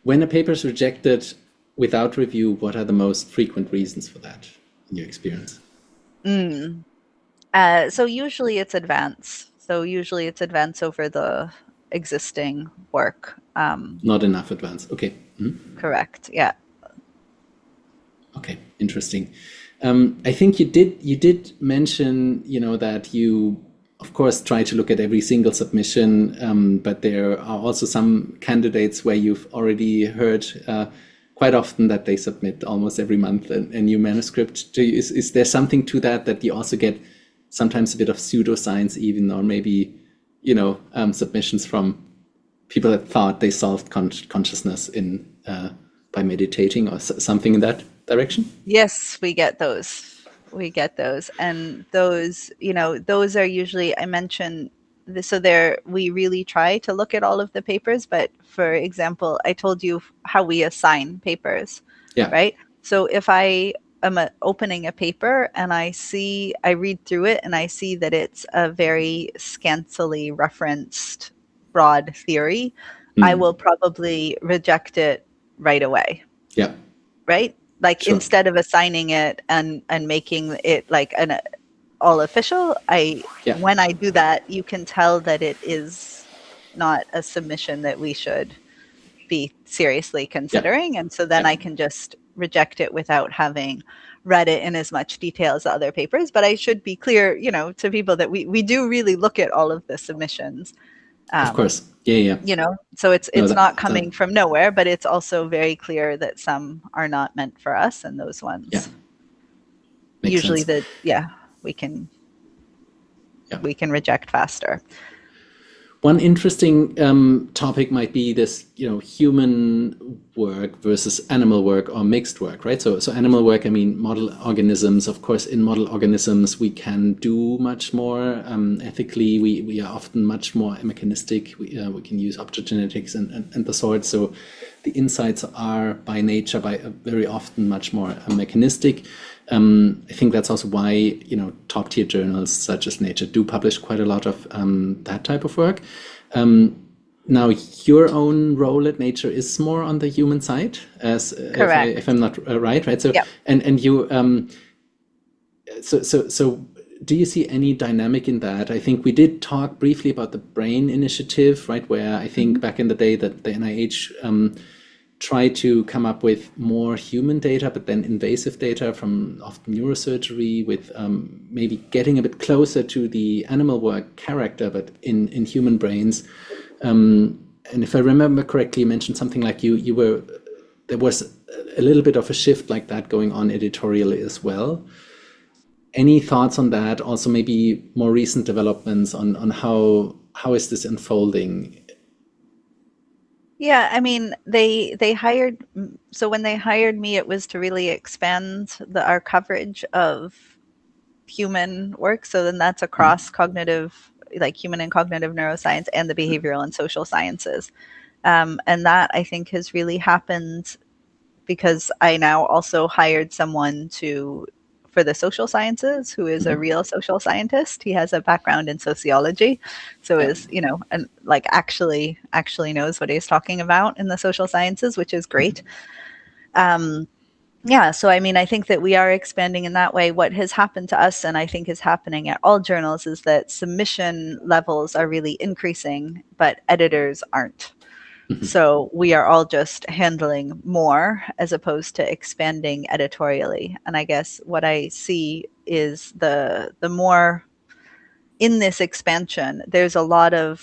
When a paper is rejected without review, what are the most frequent reasons for that in your experience? So usually it's advance. So usually it's advance over the existing work. Not enough advance. Okay. Correct. Yeah. Okay. Interesting. I think you did mention, that you, of course, try to look at every single submission, but there are also some candidates where you've already heard quite often that they submit almost every month a new manuscript. Is there something to that you also get sometimes a bit of pseudoscience even, or maybe, submissions from people that thought they solved consciousness by meditating or something in that direction? Yes, we get those. And those, those are usually, I mentioned this, so we really try to look at all of the papers, but for example, I told you how we assign papers, right? So if I am opening a paper and I read through it and I see that it's a very scantily referenced broad theory, I will probably reject it right away. Yeah. Right? Like instead of assigning it and making it like an all official, when I do that, you can tell that it is not a submission that we should be seriously considering. And so then I can just reject it without having read it in as much detail as the other papers. But I should be clear, to people that we do really look at all of the submissions. Of course. Yeah. So it's not coming from nowhere, but it's also very clear that some are not meant for us, and those ones usually we can reject faster. One interesting topic might be this, human work versus animal work or mixed work, right? So animal work, I mean, model organisms. Of course, in model organisms, we can do much more ethically. We are often much more mechanistic. We can use optogenetics and the sort. So the insights are by nature, very often much more mechanistic. I think that's also why, top tier journals such as Nature do publish quite a lot of that type of work. Now, your own role at Nature is more on the human side, if I'm not right? So, and you, so do you see any dynamic in that? I think we did talk briefly about the Brain Initiative, right? Where I think back in the day that the NIH try to come up with more human data, but then invasive data from often neurosurgery with maybe getting a bit closer to the animal work character, but in human brains. And if I remember correctly, you mentioned something like there was a little bit of a shift like that going on editorially as well. Any thoughts on that? Also maybe more recent developments on how is this unfolding? Yeah, I mean, they hired so when they hired me, it was to really expand our coverage of human work. So then that's Mhm. across cognitive, like human and cognitive neuroscience and the behavioral and social sciences. And that I think has really happened because I now also hired someone to for the social sciences who is a Mhm. real social scientist. He has a background in sociology, so Yeah. is and like actually knows what he's talking about in the social sciences, which is great. Mhm. Um, yeah, so I mean, I think that we are expanding in that way. What has happened to us, and I think is happening at all journals, is that submission levels are really increasing, but editors aren't. Mhm. So we are all just handling more as opposed to expanding editorially. And I guess what I see is the more in this expansion, there's a lot of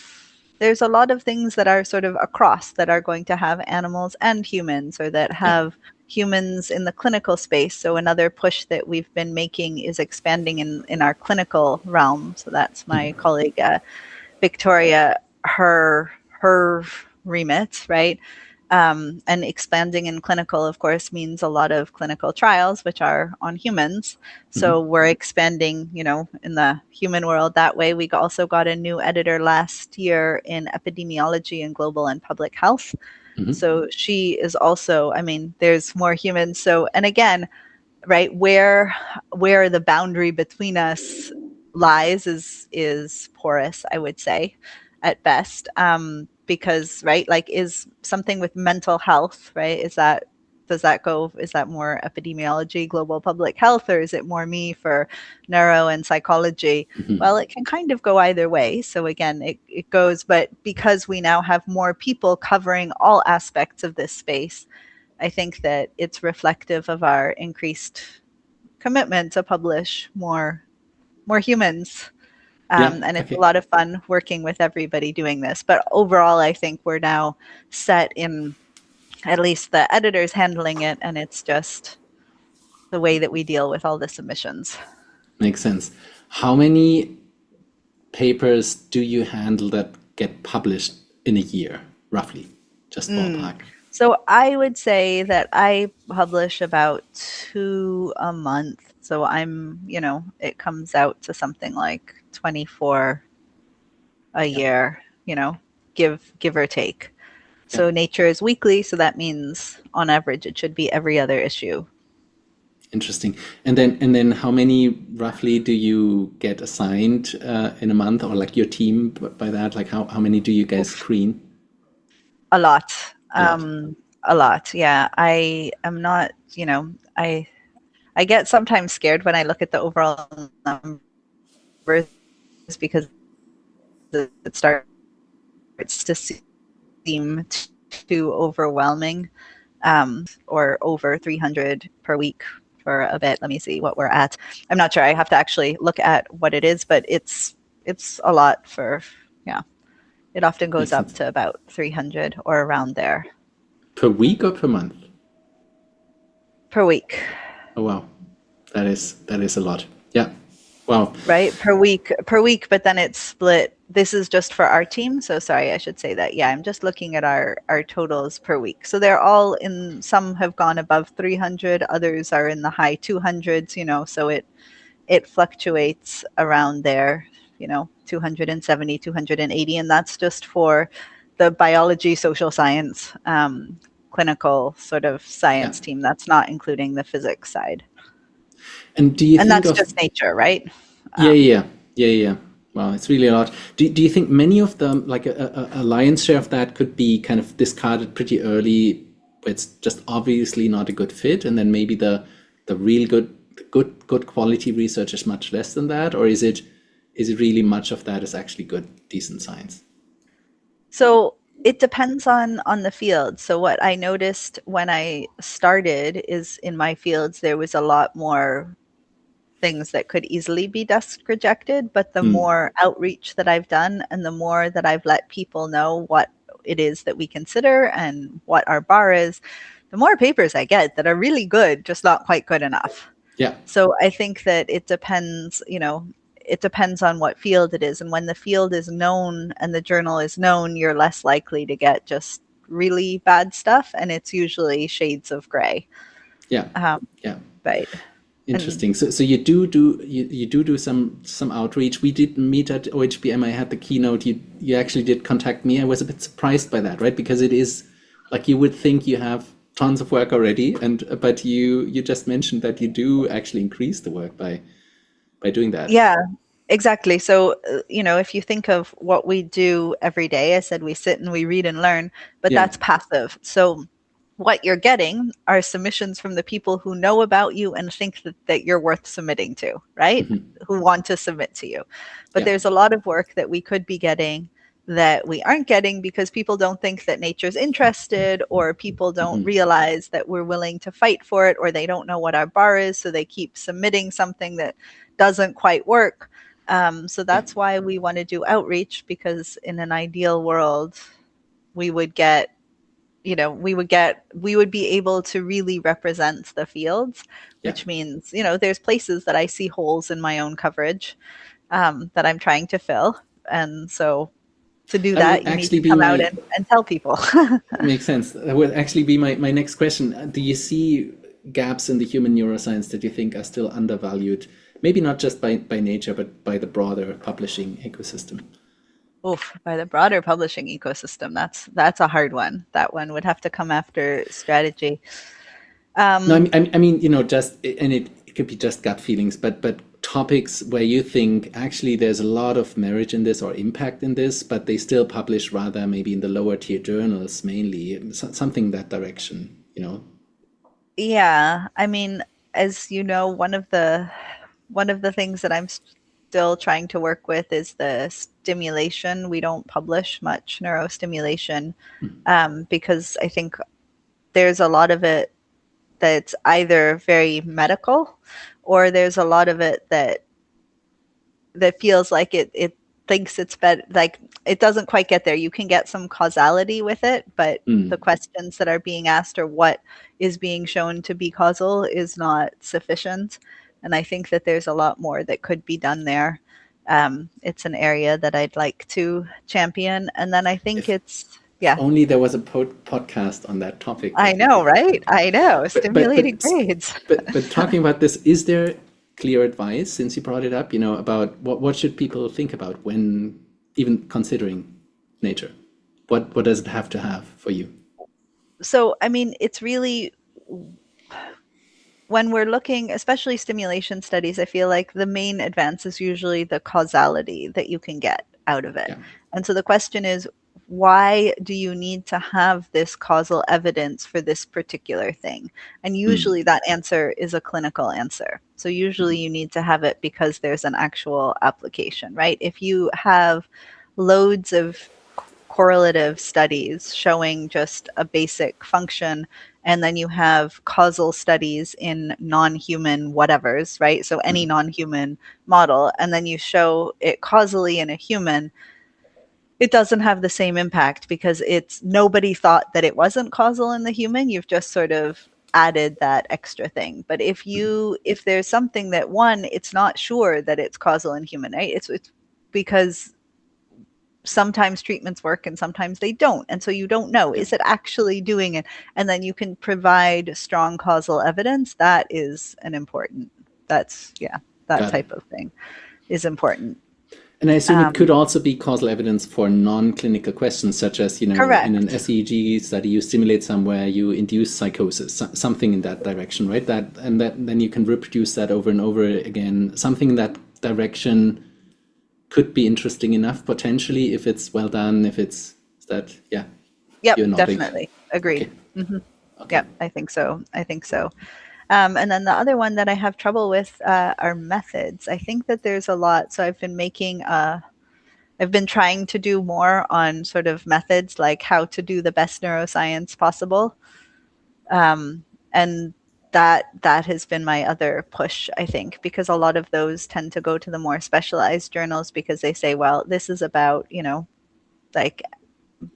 things that are sort of across that are going to have animals and humans or that Yeah. have humans in the clinical space. So another push that we've been making is expanding in our clinical realm. So that's my Mhm. colleague Victoria, her remit, right? And expanding in clinical, of course, means a lot of clinical trials, which are on humans. So Mhm. we're expanding, in the human world that way. We also got a new editor last year in epidemiology and global and public health. Mhm. So she is also, I mean, there's more humans. So, and again, right, where the boundary between us lies is porous, I would say, at best. Because right, like, is something with mental health, right, does that go, is that more epidemiology, global public health, or is it more me for neuro and psychology? Mhm. Well, it can kind of go either way. So again, it goes, but because we now have more people covering all aspects of this space, I think that it's reflective of our increased commitment to publish more humans. Yeah. And it's a Okay. lot of fun working with everybody doing this. But overall, I think we're now set in, at least the editors handling it, and it's just the way that we deal with all the submissions. Makes sense. How many papers do you handle that get published in a year, roughly? Just Mm. ballpark. So I would say that I publish about two a month. So it comes out to something like 24 a Yeah. year, give or take. Yeah. So Nature is weekly, so that means on average it should be every other issue. Interesting. And then how many roughly do you get assigned in a month, or like your team by that? Like how many do you guys Oof, screen? a lot. A lot. A lot. Yeah. I am not, I get sometimes scared when I look at the overall numbers because it starts to seem too overwhelming. Or over 300 per week for a bit. Let me see what we're at. I'm not sure. I have to actually look at what it is, but it's a lot for, yeah. It often goes Makes up sense. to about 300 or around there Per week or per month? per week. Oh wow, that is a lot. Yeah. Wow. Right, per week, but then it's split. This is just for our team, so sorry, I should say that. Yeah, I'm just looking at our totals per week. So they're all in, some have gone above 300, others are in the high 200s, so it fluctuates around there, 270, 280, and that's just for the biology, social science, clinical sort of Yeah. science team. That's not including the physics side. And do you And think that's of just nature, right? yeah, Um, yeah, yeah, yeah. Yeah. Wow, it's really a lot. Do you think many of them, like a lion's share of that, could be kind of discarded pretty early? It's just obviously not a good fit, and then maybe the real good quality research is much less than that, or is it really much of that is actually good, decent science? so it depends on the field. So what I noticed when I started is in my fields, there was a lot more things that could easily be desk rejected, but the Hmm. more outreach that I've done and the more that I've let people know what it is that we consider and what our bar is, the more papers I get that are really good, just not quite good enough. Yeah, So I think that it depends on what field it is. And when the field is known and the journal is known, you're less likely to get just really bad stuff, and it's usually shades of gray. Yeah. Um, Yeah. right. And Interesting. So you do some outreach. We did meet at OHBM. I had the keynote. You actually did contact me. I was a bit surprised by that, right? Because it is like you would think you have tons of work already, and but you just mentioned that you do actually increase the work by doing that. yeah, exactly. So, if you think of what we do every day, I said we sit and we read and learn, but Yeah. that's passive. So, what you're getting are submissions from the people who know about you and think that you're worth submitting to, right? Hmm. Who want to submit to you. But Yeah. there's a lot of work that we could be getting that we aren't getting because people don't think that nature's interested, or people don't Hmm. realize that we're willing to fight for it, or they don't know what our bar is, so they keep submitting something that doesn't quite work. So Yeah. that's why we want to do outreach, because in an ideal world, we would get we would be able to really represent the fields, Yeah. which means, there's places that I see holes in my own coverage, that I'm trying to fill. And so to do That that, would you need actually to be come out my and tell people. makes sense. That would actually be my next question. Do you see gaps in the human neuroscience that you think are still undervalued? Maybe not just by nature, but by the broader publishing ecosystem. Oof, by the broader publishing ecosystem, that's a hard one. That one would have to come after strategy. No, Um, I mean, just and it could be just gut feelings, but topics where you think actually there's a lot of merit in this or impact in this, but they still publish rather maybe in the lower tier journals mainly, something that direction. yeah, I mean, as you know, one of the things that I'm still trying to work with is the stimulation. We don't publish much neurostimulation, because I think there's a lot of it that's either very medical, or there's a lot of it that feels like it thinks it's better, like it doesn't quite get there. You can get some causality with it, but the Mm, questions that are being asked, or what is being shown to be causal, is not sufficient. And I think that there's a lot more that could be done there. It's an area that I'd like to champion. And then I think if it's, if yeah, only there was a podcast on that topic, I that would be know, right? excellent. I know, But but stimulating but grades. but talking about this, is there clear advice, since you brought it up, about what should people think about when even considering nature? What does it have to have for you? So, I mean, it's really, when we're looking, especially stimulation studies, I feel like the main advance is usually the causality that you can get out of it. Yeah. And so the question is, why do you need to have this causal evidence for this particular thing? And Mm, usually that answer is a clinical answer. So usually you need to have it because there's an actual application, right? If you have loads of correlative studies showing just a basic function, and then you have causal studies in non-human whatevers, right? So any mm, non-human model, and then you show it causally in a human, it doesn't have the same impact, because it's nobody thought that it wasn't causal in the human. You've just sort of added that extra thing. But if there's something that, one, it's not sure that it's causal in human, right? It's because sometimes treatments work and sometimes they don't. And so you don't know, yeah. is it actually doing it? And then you can provide strong causal evidence. That is an important, yeah, that Got it. type of thing is important. And I assume it could Um, also be causal evidence for non-clinical questions, such as, in an correct. SEEG study, you stimulate somewhere, you induce psychosis, something in that direction, right? Then you can reproduce that over and over again. Something in that direction could be interesting enough potentially if it's well done, if it's is that, yeah, Yep, you're nodding. definitely. Agreed. Okay. Hmm. Okay. Yep, I think so. I think so. And then the other one that I have trouble with, are methods. I think that there's a lot. So I've been trying to do more on sort of methods, like how to do the best neuroscience possible. And that has been my other push, I think, because a lot of those tend to go to the more specialized journals, because they say, well, this is about, like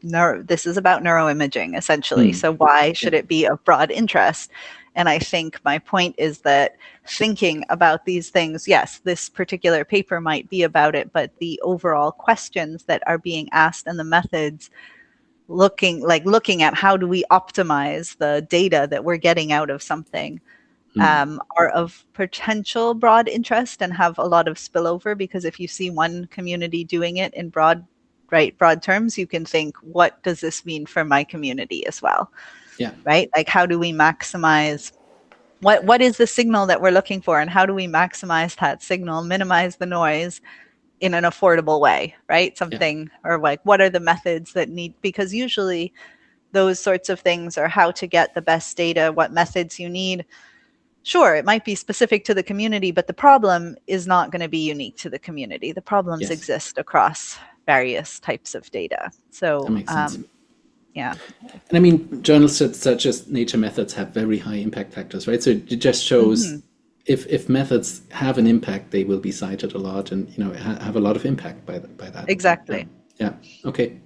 this is about neuroimaging, essentially. Hmm. So why Yeah. should it be of broad interest? And I think my point is that thinking about these things, yes, this particular paper might be about it, but the overall questions that are being asked and the methods looking at how do we optimize the data that we're getting out of something, are of potential broad interest and have a lot of spillover, because if you see one community doing it in broad terms, you can think, what does this mean for my community as well? Yeah. Right? Like, how do we maximize what is the signal that we're looking for, and how do we maximize that signal, minimize the noise in an affordable way, right? Yeah. Something, or like, what are the methods that need, because usually those sorts of things are how to get the best data, what methods you need. Sure, it might be specific to the community, but the problem is not going to be unique to the community. The problems Yes. exist across various types of data. That So, makes sense. yeah. And I mean, journals such as Nature Methods have very high impact factors, right? So it just shows if methods have an impact, they will be cited a lot, and have a lot of impact by that. Exactly. Yeah. Okay.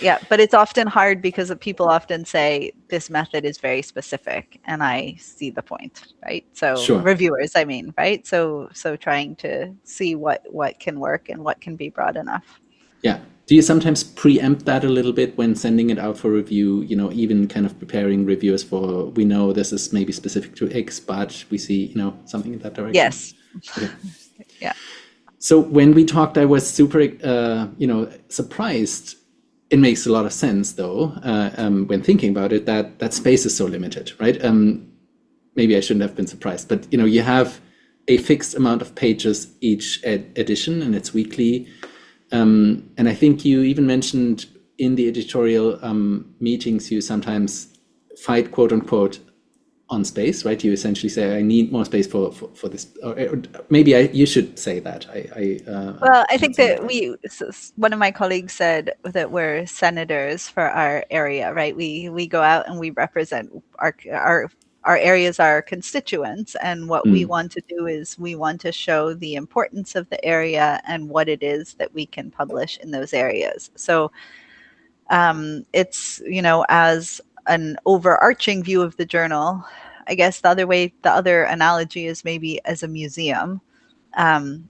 Yeah, but it's often hard because people often say this method is very specific, and I see the point, right? So Sure. reviewers, I mean, right? So trying to see what can work and what can be broad enough. Yeah. Do you sometimes preempt that a little bit when sending it out for review? Even kind of preparing reviewers for, we know this is maybe specific to X, but we see something in that direction. Yes. Okay. Yeah. So when we talked, I was super surprised. It makes a lot of sense, though, when thinking about it, that space is so limited, right? Maybe I shouldn't have been surprised, but you have a fixed amount of pages each edition, and it's weekly. And I think you even mentioned in the editorial meetings, you sometimes fight, quote unquote, on space, right? You essentially say, I need more space for this. Or maybe you should say that. Well, I think that one of my colleagues said that we're senators for our area, right? We go out and we represent our areas, our constituents, and what we want to do is we want to show the importance of the area and what it is that we can publish in those areas. So it's, as an overarching view of the journal, I guess the other analogy is maybe as a museum.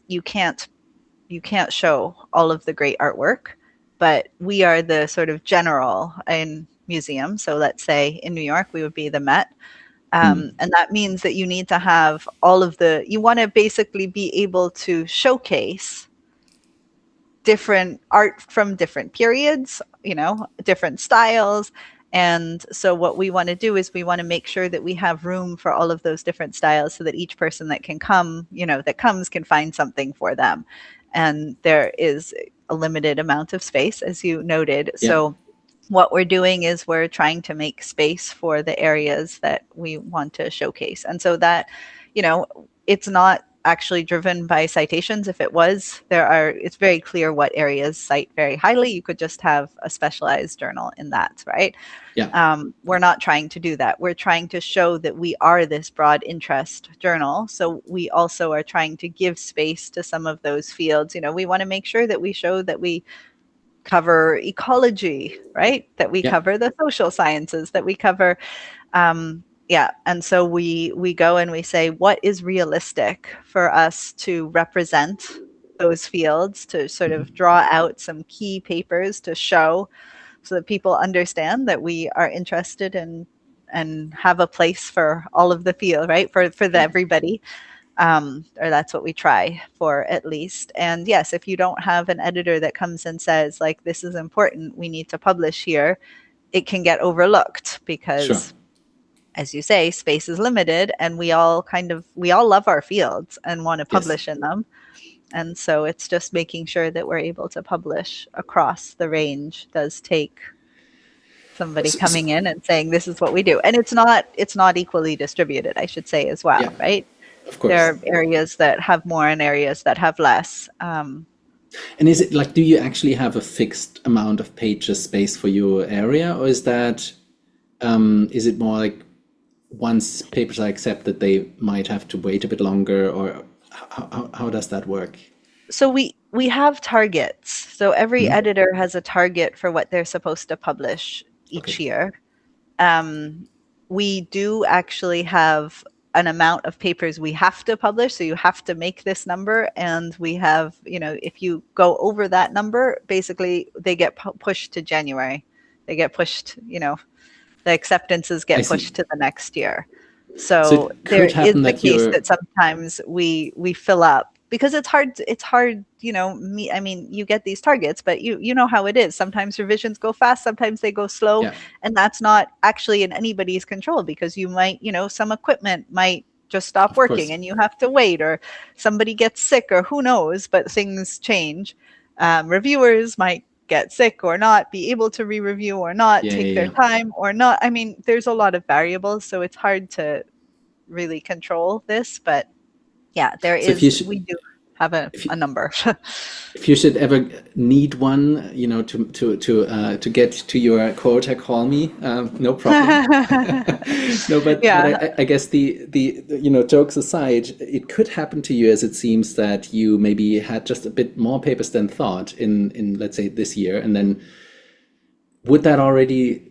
You can't show all of the great artwork, but we are the sort of general in museums. So let's say in New York, we would be the Met. And that means that you need to have you want to basically be able to showcase different art from different periods, different styles. And so what we want to do is we want to make sure that we have room for all of those different styles, so that each person that can come, that comes, can find something for them. And there is a limited amount of space, as you noted. Yeah. So what we're doing is we're trying to make space for the areas that we want to showcase. And so that, it's not actually driven by citations. If it was, it's very clear what areas cite very highly. You could just have a specialized journal in that, right? Yeah. We're not trying to do that. We're trying to show that we are this broad interest journal. So we also are trying to give space to some of those fields. We want to make sure that we show that we cover ecology, right? That we cover the social sciences, that we cover, and so we go and we say, what is realistic for us to represent those fields, to sort of draw out some key papers to show, so that people understand that we are interested in and have a place for all of the field, right? For everybody. Or that's what we try for, at least. And yes, if you don't have an editor that comes and says, like, this is important, we need to publish here, it can get overlooked because, as you say, space is limited, and we all love our fields and want to publish in them. And so it's just making sure that we're able to publish across the range does take somebody coming in and saying, this is what we do. And it's not equally distributed, I should say, as well, right? Of course. There are areas that have more and areas that have less. And is it like, do you actually have a fixed amount of pages space for your area, or is that, is it more like once papers are accepted, they might have to wait a bit longer, or how does that work? So we have targets. So every editor has a target for what they're supposed to publish each year. We do actually have an amount of papers we have to publish. So you have to make this number. And we have, if you go over that number, basically they get pushed to January. they get pushed, the acceptances I get see. pushed to the next year. So So it there could is happen the that case you're, that sometimes we fill up because it's hard, I mean, you get these targets, but you know how it is. Sometimes revisions go fast, sometimes they go slow, yeah, and that's not actually in anybody's control because you might, some equipment might just stop of working course. and you have to wait, or somebody gets sick, or who knows, but things change. Reviewers might get sick or not be able to re-review or not, Yeah, take yeah, their yeah. time or not. I mean, there's a lot of variables, so it's hard to really control this, but yeah, So if you we do have if you, a number. if you should ever need one, to get to your quota, call me. No problem. No, but Yeah. I guess the jokes aside, it could happen to you as it seems that you maybe had just a bit more papers than thought in let's say this year, and then would that already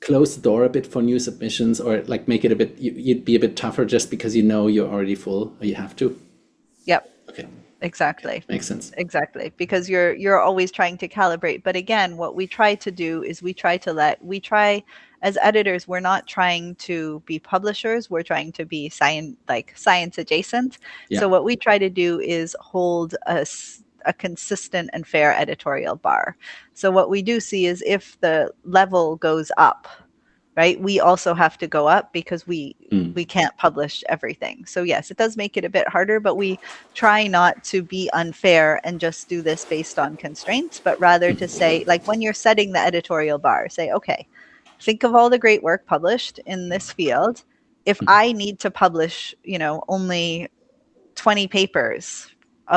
close the door a bit for new submissions, or like make it a bit you'd be a bit tougher just because you're already full or you have to? Yep. Okay, okay, Exactly. makes sense. Exactly. Because you're always trying to calibrate. But again, what we try to do is we try as editors, we're not trying to be publishers, we're trying to be science adjacent. Yeah. So what we try to do is hold a consistent and fair editorial bar. So what we do see is if the level goes up, right, we also have to go up because Mm. we can't publish everything. So yes, it does make it a bit harder, but we try not to be unfair and just do this based on constraints, but rather to say, like, when you're setting the editorial bar, say, okay, think of all the great work published in this field. If I need to publish, only 20 papers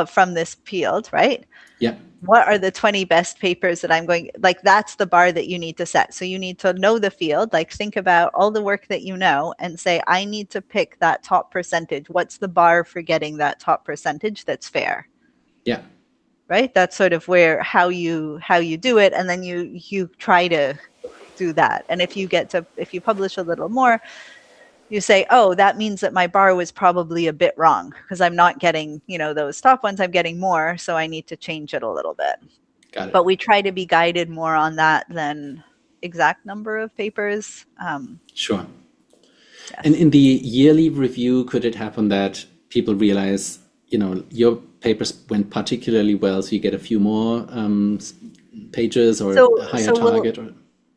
from this field, right? Yeah. What are the 20 best papers that I'm going, like, that's the bar that you need to set. So you need to know the field, like think about all the work that you know and say, I need to pick that top percentage. What's the bar for getting that top percentage that's fair? Yeah. Right? That's sort of how you do it. And then you try to do that. And if you publish a little more, you say, oh, that means that my bar was probably a bit wrong because I'm not getting, those top ones, I'm getting more. So I need to change it a little bit. Got it. But we try to be guided more on that than exact number of papers. Sure. And Yes. in the yearly review, could it happen that people realize, your papers went particularly well, so you get a few more pages or a higher We'll, target? Or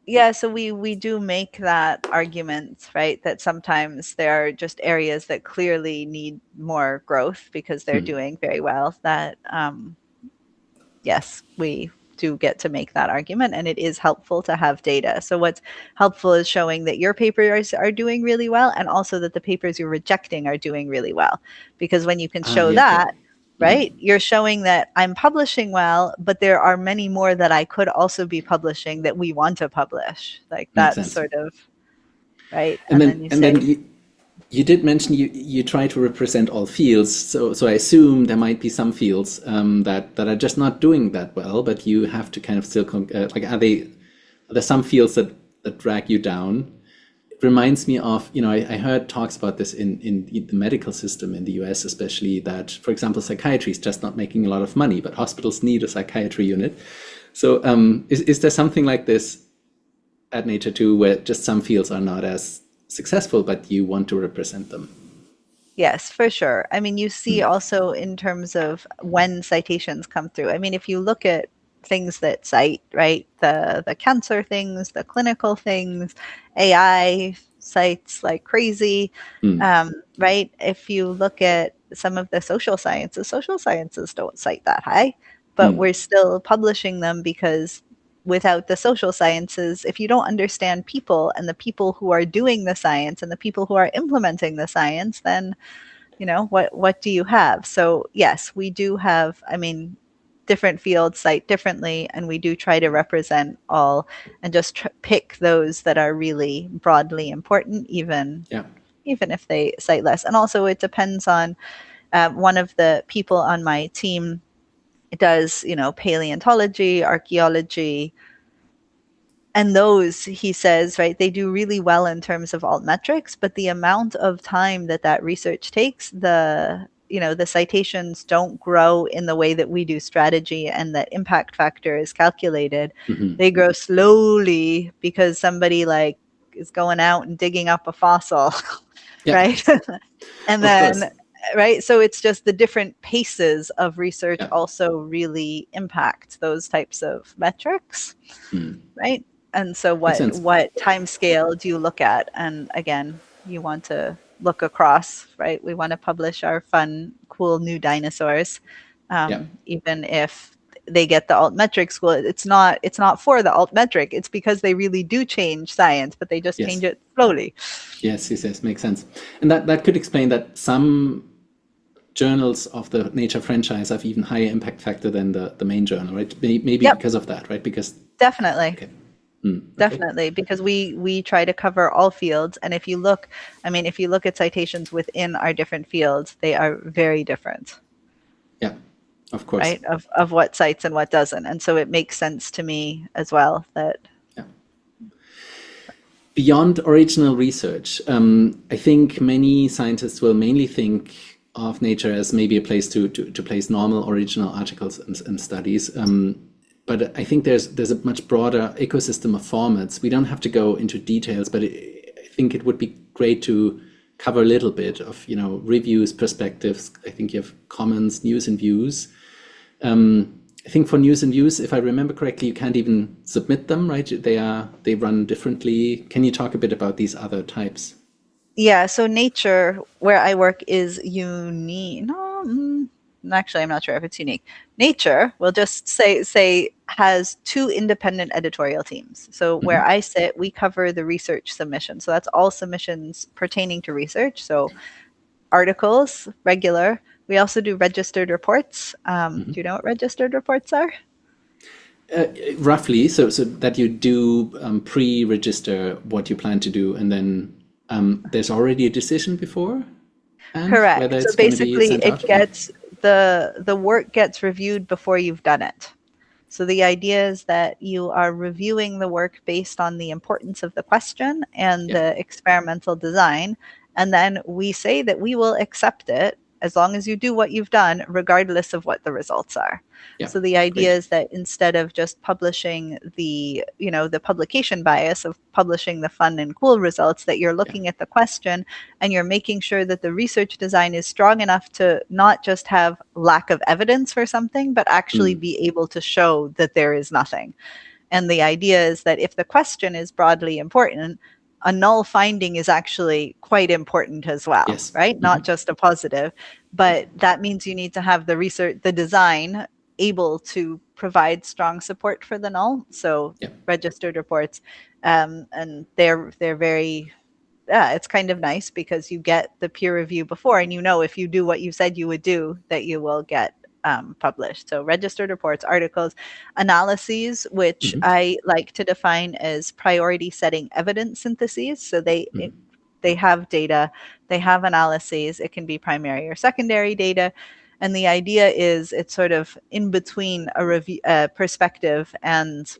yeah, so we do make that argument, right? That sometimes there are just areas that clearly need more growth because they're doing very well. That yes, we do get to make that argument, and it is helpful to have data. So what's helpful is showing that your papers are doing really well, and also that the papers you're rejecting are doing really well. Because when you can show yeah, yeah, that, right, you're showing that I'm publishing well, but there are many more that I could also be publishing that we want to publish. Like makes that's sense. sort of right. And And then then you and say, then you did mention you try to represent all fields, so I assume there might be some fields that are just not doing that well, but you have to kind of still like are there some fields that drag you down? It reminds me of, I heard talks about this in the medical system in the US, especially, that, for example, psychiatry is just not making a lot of money, but hospitals need a psychiatry unit. So is there something like this at Nature too, where just some fields are not as successful, but you want to represent them? yes, for sure. I mean, you see also in terms of when citations come through. I mean, if you look at things that cite, right, the cancer things, the clinical things, AI cites like crazy, right? If you look at some of the social sciences don't cite that high, but we're still publishing them because without the social sciences, if you don't understand people and the people who are doing the science and the people who are implementing the science, then what do you have? So yes, we do have, I mean, different fields cite differently, and we do try to represent all and just pick those that are really broadly important, Yeah. even if they cite less. And also it depends on one of the people on my team does, paleontology, archaeology, and those, he says, right, they do really well in terms of altmetrics, but the amount of time that research takes, the citations don't grow in the way that we do strategy and that impact factor is calculated. Hmm. They grow slowly because somebody like is going out and digging up a fossil, Yeah, right? And of course. then, right, so it's just the different paces of research Yeah, also really impact those types of metrics, mm. right? And so Makes sense. what time scale do you look at? And again, you want to look across, right? We want to publish our fun, cool new dinosaurs, Yeah. even if they get the altmetric score. It's not for the altmetric. It's because they really do change science, but they just change Yes. it slowly. Yes, yes, yes, makes sense. And that could explain that some journals of the Nature franchise have even higher impact factor than the main journal, right? Maybe Yep, because of that, right? Because, definitely. okay. Mm, okay. Definitely, because we try to cover all fields, and if you look, I mean, if you look at citations within our different fields, they are very different, Yeah, of course. right? Of what cites and what doesn't, and so it makes sense to me as well that Yeah. Beyond original research, I think many scientists will mainly think of Nature as maybe a place to place normal original articles and studies. But I think there's a much broader ecosystem of formats. We don't have to go into details, but I think it would be great to cover a little bit of, reviews, perspectives. I think you have comments, news and views. I think for news and views, if I remember correctly, you can't even submit them, right? They run differently. Can you talk a bit about these other types? yeah. So Nature, where I work, is unique. No, actually, I'm not sure if it's unique. Nature, we'll just say has two independent editorial teams. So where Hmm. I sit, we cover the research submission. So that's all submissions pertaining to research. So articles, regular. We also do registered reports. Do you know what registered reports are? Roughly, so that you do pre-register what you plan to do, and then there's already a decision before, and whether Correct. So it's going to be basically, sent out. it Yeah, gets the work gets reviewed before you've done it. So the idea is that you are reviewing the work based on the importance of the question and yeah, the experimental design. And then we say that we will accept it as long as you do what you've done, regardless of what the results are. yeah. So the idea Great. is that instead of just publishing the publication bias of publishing the fun and cool results, that you're Yeah. looking at the question and you're making sure that the research design is strong enough to not just have lack of evidence for something, but actually Mm. be able to show that there is nothing. And the idea is that if the question is broadly important, a null finding is actually quite important as well, Yes. right? Hmm. Not just a positive, Yeah. but that means you need to have the research, the design able to provide strong support for the null. So Yeah. registered reports, and they're very, yeah, it's kind of nice because you get the peer review before, and if you do what you said you would do, that you will get published. So registered reports, articles, analyses, which Hmm. I like to define as priority setting evidence syntheses. So they have data, they have analyses. It can be primary or secondary data. And the idea is it's sort of in between a review perspective and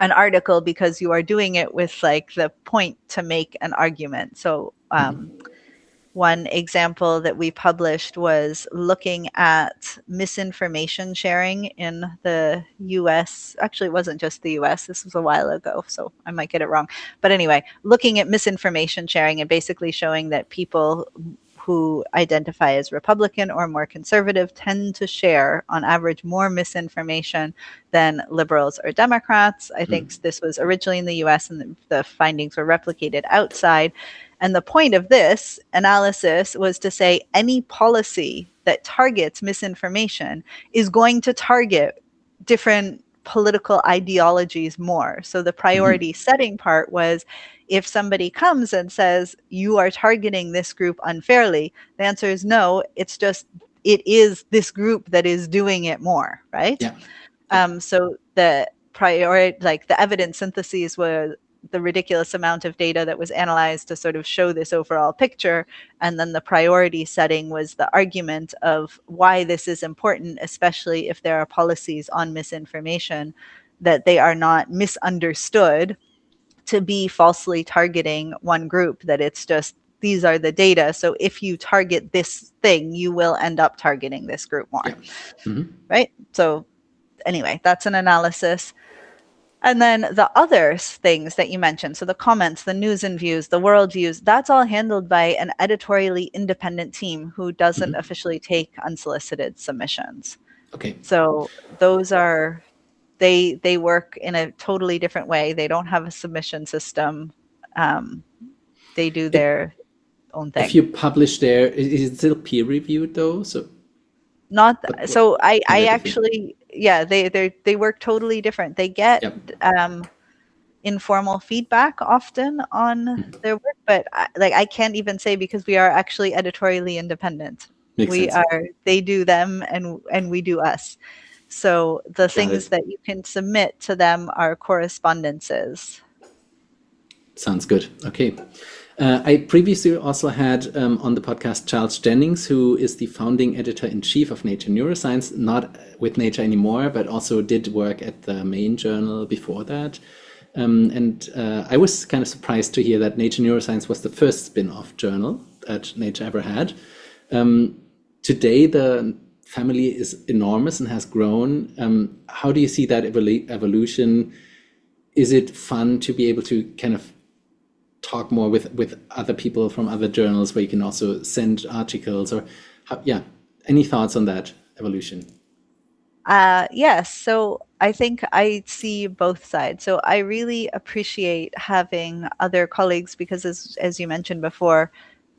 an article, because you are doing it with like the point to make an argument. So one example that we published was looking at misinformation sharing in the US. Actually, it wasn't just the US. This was a while ago, so I might get it wrong. But anyway, looking at misinformation sharing and basically showing that people who identify as Republican or more conservative tend to share, on average, more misinformation than liberals or Democrats. I think this was originally in the US, and the findings were replicated outside. And the point of this analysis was to say any policy that targets misinformation is going to target different political ideologies more. So the priority setting part was, if somebody comes and says, you are targeting this group unfairly, the answer is no, it's just, it is this group that is doing it more, right? Yeah. Yeah. So the like the evidence syntheses were the ridiculous amount of data that was analyzed to sort of show this overall picture. And then the priority setting was the argument of why this is important, especially if there are policies on misinformation, that they are not misunderstood to be falsely targeting one group, that it's just these are the data. So if you target this thing, you will end up targeting this group more. Yeah. Mm-hmm. Right? So anyway, that's an analysis. And then the other things that you mentioned, so the comments, the news and views, the world views, that's all handled by an editorially independent team who doesn't officially take unsolicited submissions. Okay. So those are, they work in a totally different way. They don't have a submission system. They do their own thing. If you publish there, is it still peer reviewed though? So not so I kind of actually, yeah, they work totally different. They get Yep. informal feedback often on their work, but I can't even say, because we are actually editorially independent. Makes sense. They do them and we do us. So the Got things it. that you can submit to them are correspondences. Sounds good. Okay. I previously also had on the podcast Charles Jennings, who is the founding editor-in-chief of Nature Neuroscience, not with Nature anymore, but also did work at the main journal before that. And I was kind of surprised to hear that Nature Neuroscience was the first spin-off journal that Nature ever had. Today, the family is enormous and has grown. How do you see that evolution? Is it fun to be able to kind of talk more with other people from other journals where you can also send articles, or any thoughts on that evolution? Yes. So I think I see both sides. So I really appreciate having other colleagues because, as you mentioned before,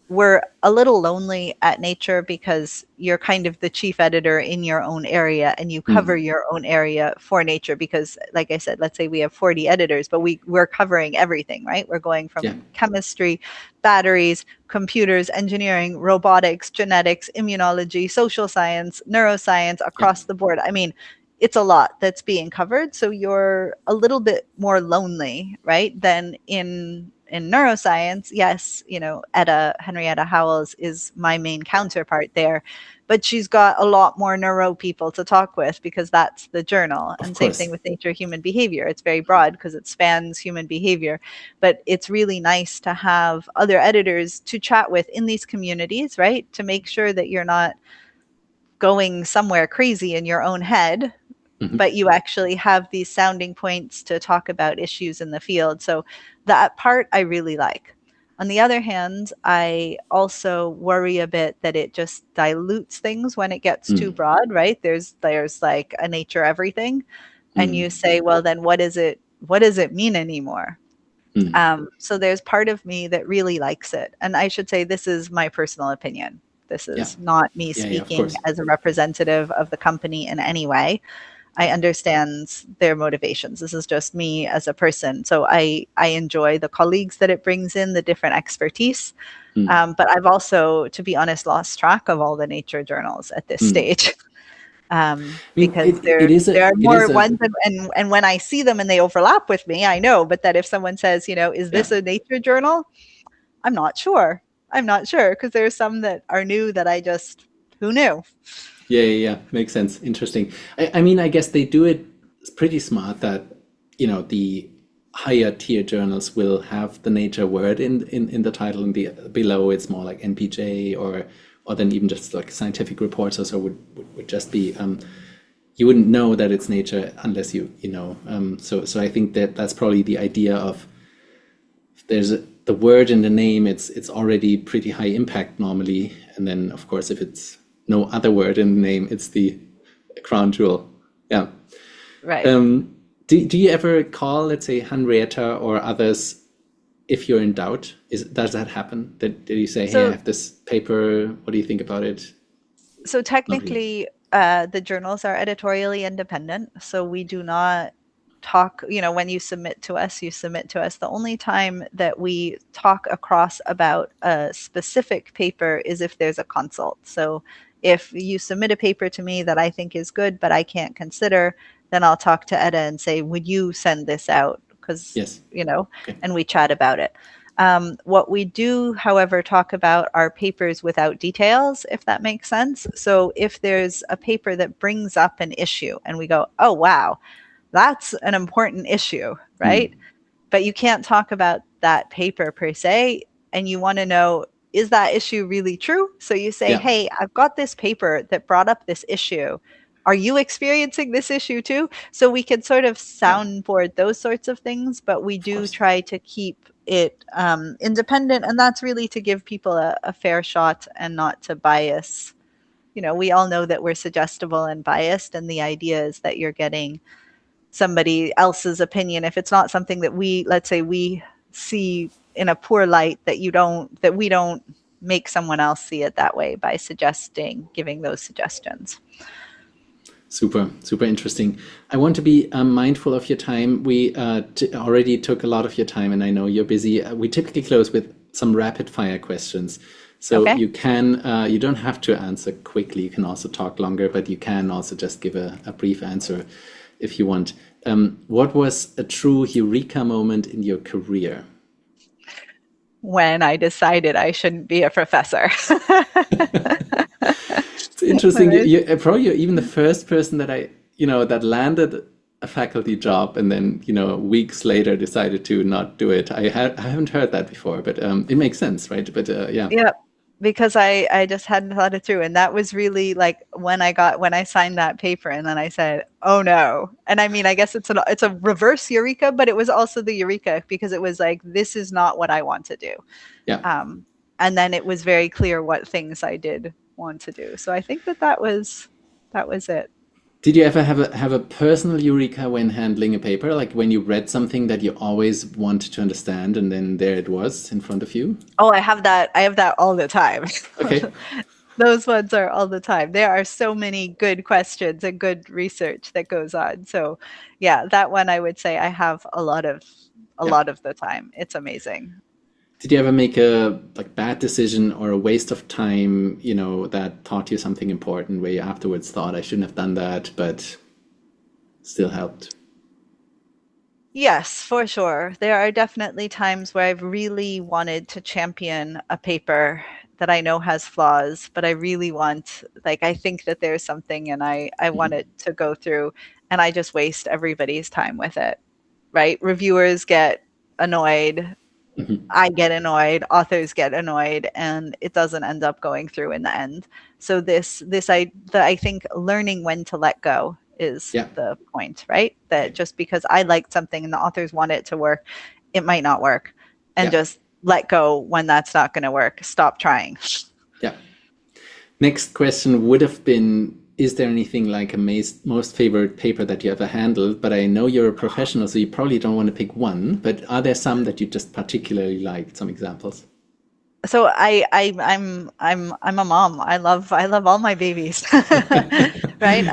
we're a little lonely at Nature because you're kind of the chief editor in your own area and you cover your own area for Nature because, like I said, let's say we have 40 editors, but we're covering everything, right? We're going from chemistry, batteries, computers, engineering, robotics, genetics, immunology, social science, neuroscience, across the board. I mean, it's a lot that's being covered. So you're a little bit more lonely, right? Than in neuroscience. Yes, Henrietta Howells is my main counterpart there, but she's got a lot more neuro people to talk with because that's the journal. Of And same thing course. with Nature Human Behavior. It's very broad because it spans human behavior, but it's really nice to have other editors to chat with in these communities, right? To make sure that you're not going somewhere crazy in your own head, but you actually have these sounding points to talk about issues in the field. So that part I really like. On the other hand, I also worry a bit that it just dilutes things when it gets too broad, right? There's like a Nature everything. And you say, well, then what does it mean anymore? So there's part of me that really likes it. And I should say, this is my personal opinion. This is not me Of speaking course. as a representative of the company in any way. I understand their motivations. This is just me as a person. So I enjoy the colleagues that it brings in, the different expertise. But I've also, to be honest, lost track of all the Nature journals at this stage. Because there are more ones, and when I see them and they overlap with me, I know. But that if someone says, is this a Nature journal? I'm not sure. Because there's some that are new that who knew? Yeah. Makes sense. Interesting. I mean, I guess they do it pretty smart that, the higher tier journals will have the Nature word in the title, and below it's more like NPJ or then even just like scientific reports or so would just be, you wouldn't know that it's Nature unless you know. So I think that's probably the idea of, if there's the word in the name, it's already pretty high impact normally. And then of course, if it's no other word in the name, it's the crown jewel. Yeah. Right. Do you ever call, let's say, Henrietta or others if you're in doubt? Does that happen? Did you say, hey, I have this paper, what do you think about it? So technically, the journals are editorially independent. So we do not talk, when you submit to us. The only time that we talk across about a specific paper is if there's a consult. So if you submit a paper to me that I think is good, but I can't consider, then I'll talk to Etta and say, would you send this out? Because, and we chat about it. What we do, however, talk about are papers without details, if that makes sense. So if there's a paper that brings up an issue and we go, oh, wow, that's an important issue, right? But you can't talk about that paper per se. And you want to know, is that issue really true? So you say, Yeah, hey, I've got this paper that brought up this issue. Are you experiencing this issue too? So we can sort of yeah, soundboard those sorts of things, but we of do course. try to keep it independent. And that's really to give people a fair shot and not to bias. We all know that we're suggestible and biased, and the idea is that you're getting somebody else's opinion. If it's not something that let's say we see in a poor light, that we don't make someone else see it that way by giving those suggestions. Super, super interesting. I want to be mindful of your time. We already took a lot of your time, and I know you're busy. We typically close with some rapid fire questions. So Okay. you don't have to answer quickly. You can also talk longer, but you can also just give a brief answer if you want. What was a true eureka moment in your career? When I decided I shouldn't be a professor. It's interesting. Right. Probably you're even the first person that that landed a faculty job and then, weeks later decided to not do it. I haven't heard that before, but it makes sense, right? But yeah, Yeah, because I just hadn't thought it through. And that was really like when I signed that paper, and then I said, oh no. And I mean, I guess it's a reverse eureka, but it was also the eureka because it was like, this is not what I want to do. yeah. Um, and then it was very clear what things I did want to do. So I think that was it. Did you ever have a personal eureka when handling a paper, like when you read something that you always wanted to understand, and then there it was in front of you? Oh, I have that. I have that all the time. Okay. Those ones are all the time. There are so many good questions and good research that goes on. So, yeah, that one I would say I have a Yeah. lot of the time. It's amazing. Did you ever make a bad decision or a waste of time, that taught you something important where you afterwards thought I shouldn't have done that, but still helped? Yes, for sure. There are definitely times where I've really wanted to champion a paper that I know has flaws, but I really I think that there's something, and I want Mhm. it to go through, and I just waste everybody's time with it, right? Reviewers get annoyed, Mhm. I get annoyed, authors get annoyed, and it doesn't end up going through in the end. So I think learning when to let go is Yeah, the point, right? That right. just because I liked something and the authors want it to work, it might not work. And Yeah, just let go when that's not going to work. Stop trying. yeah. Next question would have been, is there anything like a most favorite paper that you ever handled? But I know you're a professional, so you probably don't want to pick one, but are there some that you just particularly liked? Some examples? So I'm a mom. I love all my babies. Right? Great.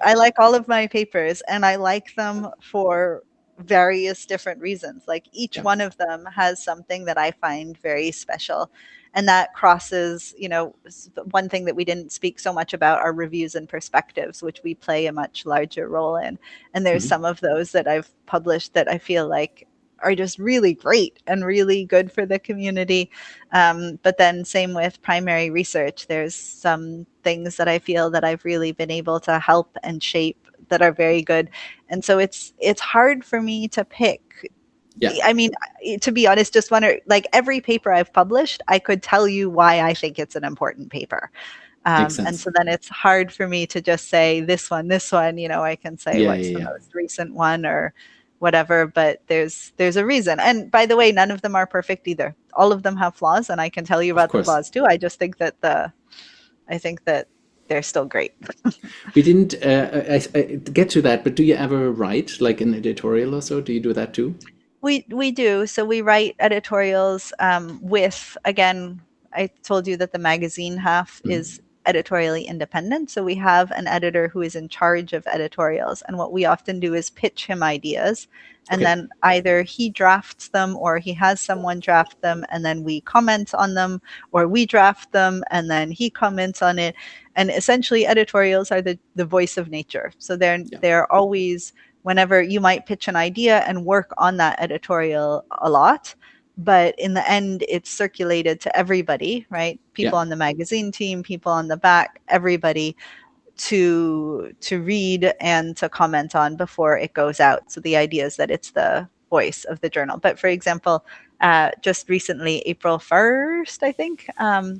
I like all of my papers, and I like them for various different reasons. Like each Yeah. one of them has something that I find very special. And that crosses, one thing that we didn't speak so much about are reviews and perspectives, which we play a much larger role in. And there's Mhm. some of those that I've published that I feel like are just really great and really good for the community. But then same with primary research, there's some things that I feel that I've really been able to help and shape that are very good. And so it's hard for me to pick. Yeah, I mean, to be honest, just wonder, like every paper I've published, I could tell you why I think it's an important paper. makes And sense. so then it's hard for me to just say this one, I can say Yeah, what's yeah, the yeah. most recent one or whatever, but there's a reason. And by the way, none of them are perfect either. All of them have flaws, and I can tell you Of about the course. flaws too. I think that they're still great. We didn't I get to that, but do you ever write like an editorial or so? Do you do that too? We do. So we write editorials with, again, I told you that the magazine half is Mhm. editorially independent. So we have an editor who is in charge of editorials. And what we often do is pitch him ideas. And Okay. then either he drafts them or he has someone draft them. And then we comment on them, or we draft them and then he comments on it. And essentially, editorials are the voice of nature. So Yeah. they're always, whenever you might pitch an idea and work on that editorial a lot, but in the end it's circulated to everybody, right? Yeah. People on the magazine team, people on the back, everybody, to read and to comment on before it goes out. So the idea is that it's voice of the journal. But for example, just recently, April 1st, I think,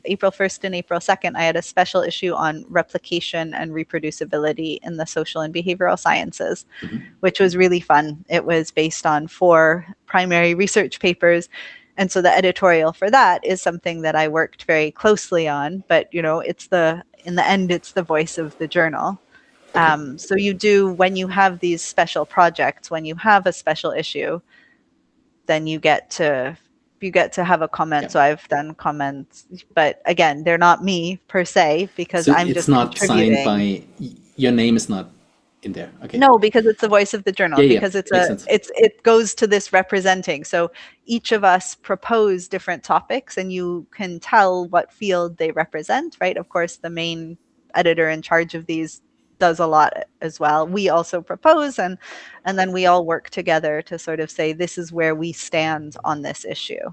April 1st and April 2nd, I had a special issue on replication and reproducibility in the social and behavioral sciences, which was really fun. It was based on 4 primary research papers. And so the editorial for that is something that I worked very closely on. But, in the end, it's the voice of the journal. So you do, when you have these special projects, when you have a special issue, then you get to have a comment. So I've done comments, but again, they're not me per se, because So I'm it's just not signed contributing. by, your name is not in there. Okay. No, because it's the voice of the journal, because Makes sense. it goes to this representing. So each of us propose different topics, and you can tell what field they represent, right? Of course, the main editor in charge of these does a lot as well. We also propose, and then we all work together to sort of say, this is where we stand on this issue.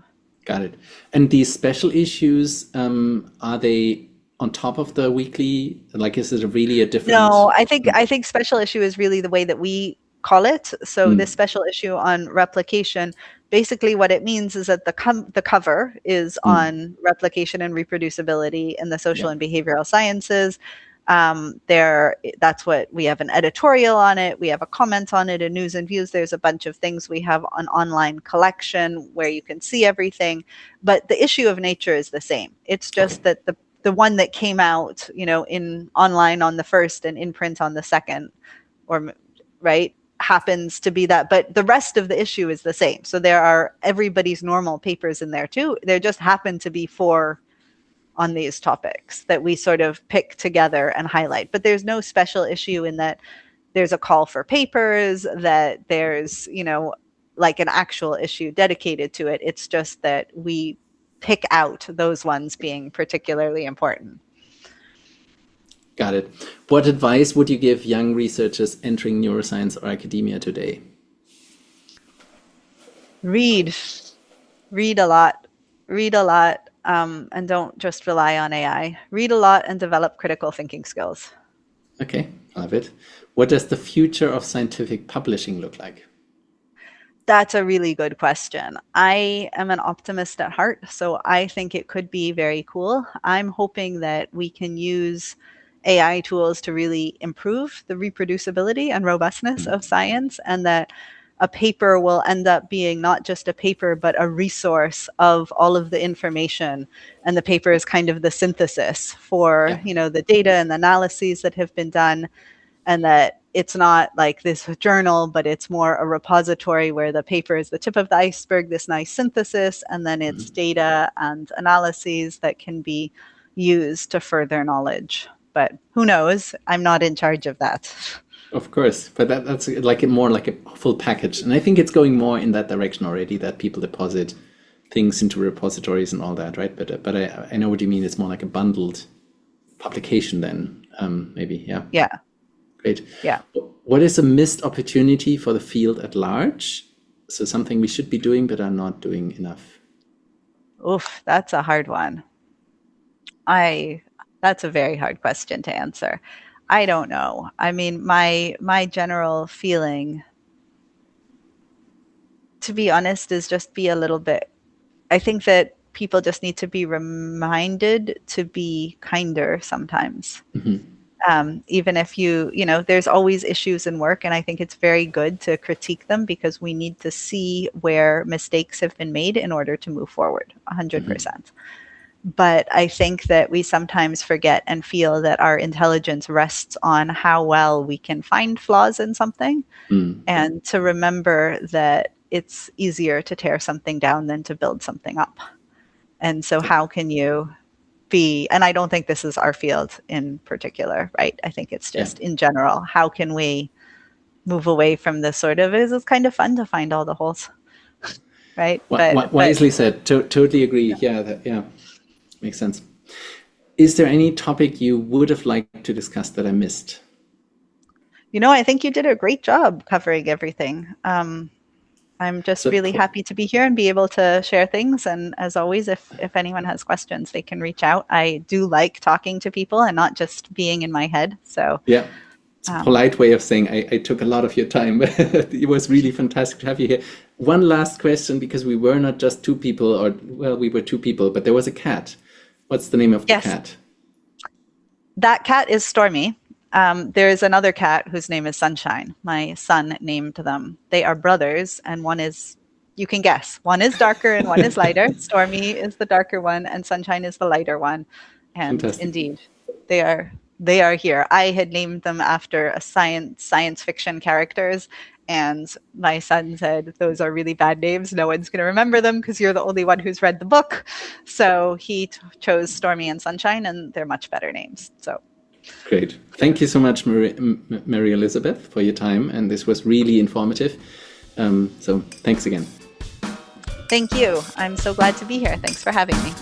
Got it. And these special issues, are they on top of the weekly? Like, is it really a different? No, I think special issue is really the way that we call it. So this special issue on replication, basically what it means is that the cover is on replication and reproducibility in the social and behavioral sciences. That's what we have, an editorial on it. We have a comment on it, a news and views. There's a bunch of things. We have an online collection where you can see everything, but the issue of nature is the same. It's just that the one that came out, in online on the 1st and in print on the 2nd, or right, happens to be that, but the rest of the issue is the same. So there are everybody's normal papers in there too. There just happen to be 4 on these topics that we sort of pick together and highlight. But there's no special issue in that there's a call for papers, that there's, like an actual issue dedicated to it. It's just that we pick out those ones being particularly important. Got it. What advice would you give young researchers entering neuroscience or academia today? Read a lot. And don't just rely on AI. Read a lot and develop critical thinking skills. Okay, I love it. What does the future of scientific publishing look like? That's a really good question. I am an optimist at heart, so I think it could be very cool. I'm hoping that we can use AI tools to really improve the reproducibility and robustness of science, and that a paper will end up being not just a paper, but a resource of all of the information. And the paper is kind of the synthesis for, the data and the analyses that have been done. And that it's not like this journal, but it's more a repository where the paper is the tip of the iceberg, this nice synthesis, and then it's data and analyses that can be used to further knowledge. But who knows? I'm not in charge of that. Of course, but that's like more like a full package. And I think it's going more in that direction already, that people deposit things into repositories and all that, right? But I know what you mean. It's more like a bundled publication then, maybe, yeah. Yeah. Great. Yeah. What is a missed opportunity for the field at large? So something we should be doing but are not doing enough. Oof, that's a hard one. That's a very hard question to answer. I don't know. I mean, my general feeling, to be honest, is just be a little bit, I think that people just need to be reminded to be kinder sometimes. Even if there's always issues in work, and I think it's very good to critique them, because we need to see where mistakes have been made in order to move forward 100%. But I think that we sometimes forget and feel that our intelligence rests on how well we can find flaws in something, and to remember that it's easier to tear something down than to build something up. And so how can you and I don't think this is our field in particular, right? I think it's just in general, how can we move away from this sort of, it's kind of fun to find all the holes, right? Wisely said. Totally agree. Yeah. Makes sense. Is there any topic you would have liked to discuss that I missed? I think you did a great job covering everything. I'm just really happy to be here and be able to share things. And as always, if anyone has questions, they can reach out. I do like talking to people and not just being in my head. So yeah, it's a polite way of saying I took a lot of your time. It was really fantastic to have you here. one last question, because we were not just two people, or, well, we were two people, but there was a cat. What's the name of the Yes, cat? that cat is Stormy. There's another cat whose name is Sunshine. My son named them. They are brothers, and one is, you can guess, one is darker and one is lighter. Stormy is the darker one, and Sunshine is the lighter one. And Fantastic. indeed, they are here. I had named them after a science fiction characters, and my son said, those are really bad names. No one's going to remember them because you're the only one who's read the book. So he chose Stormy and Sunshine, and they're much better names. So Great. Thank you so much, Mary Elizabeth, for your time. And this was really informative. So thanks again. thank you. I'm so glad to be here. Thanks for having me.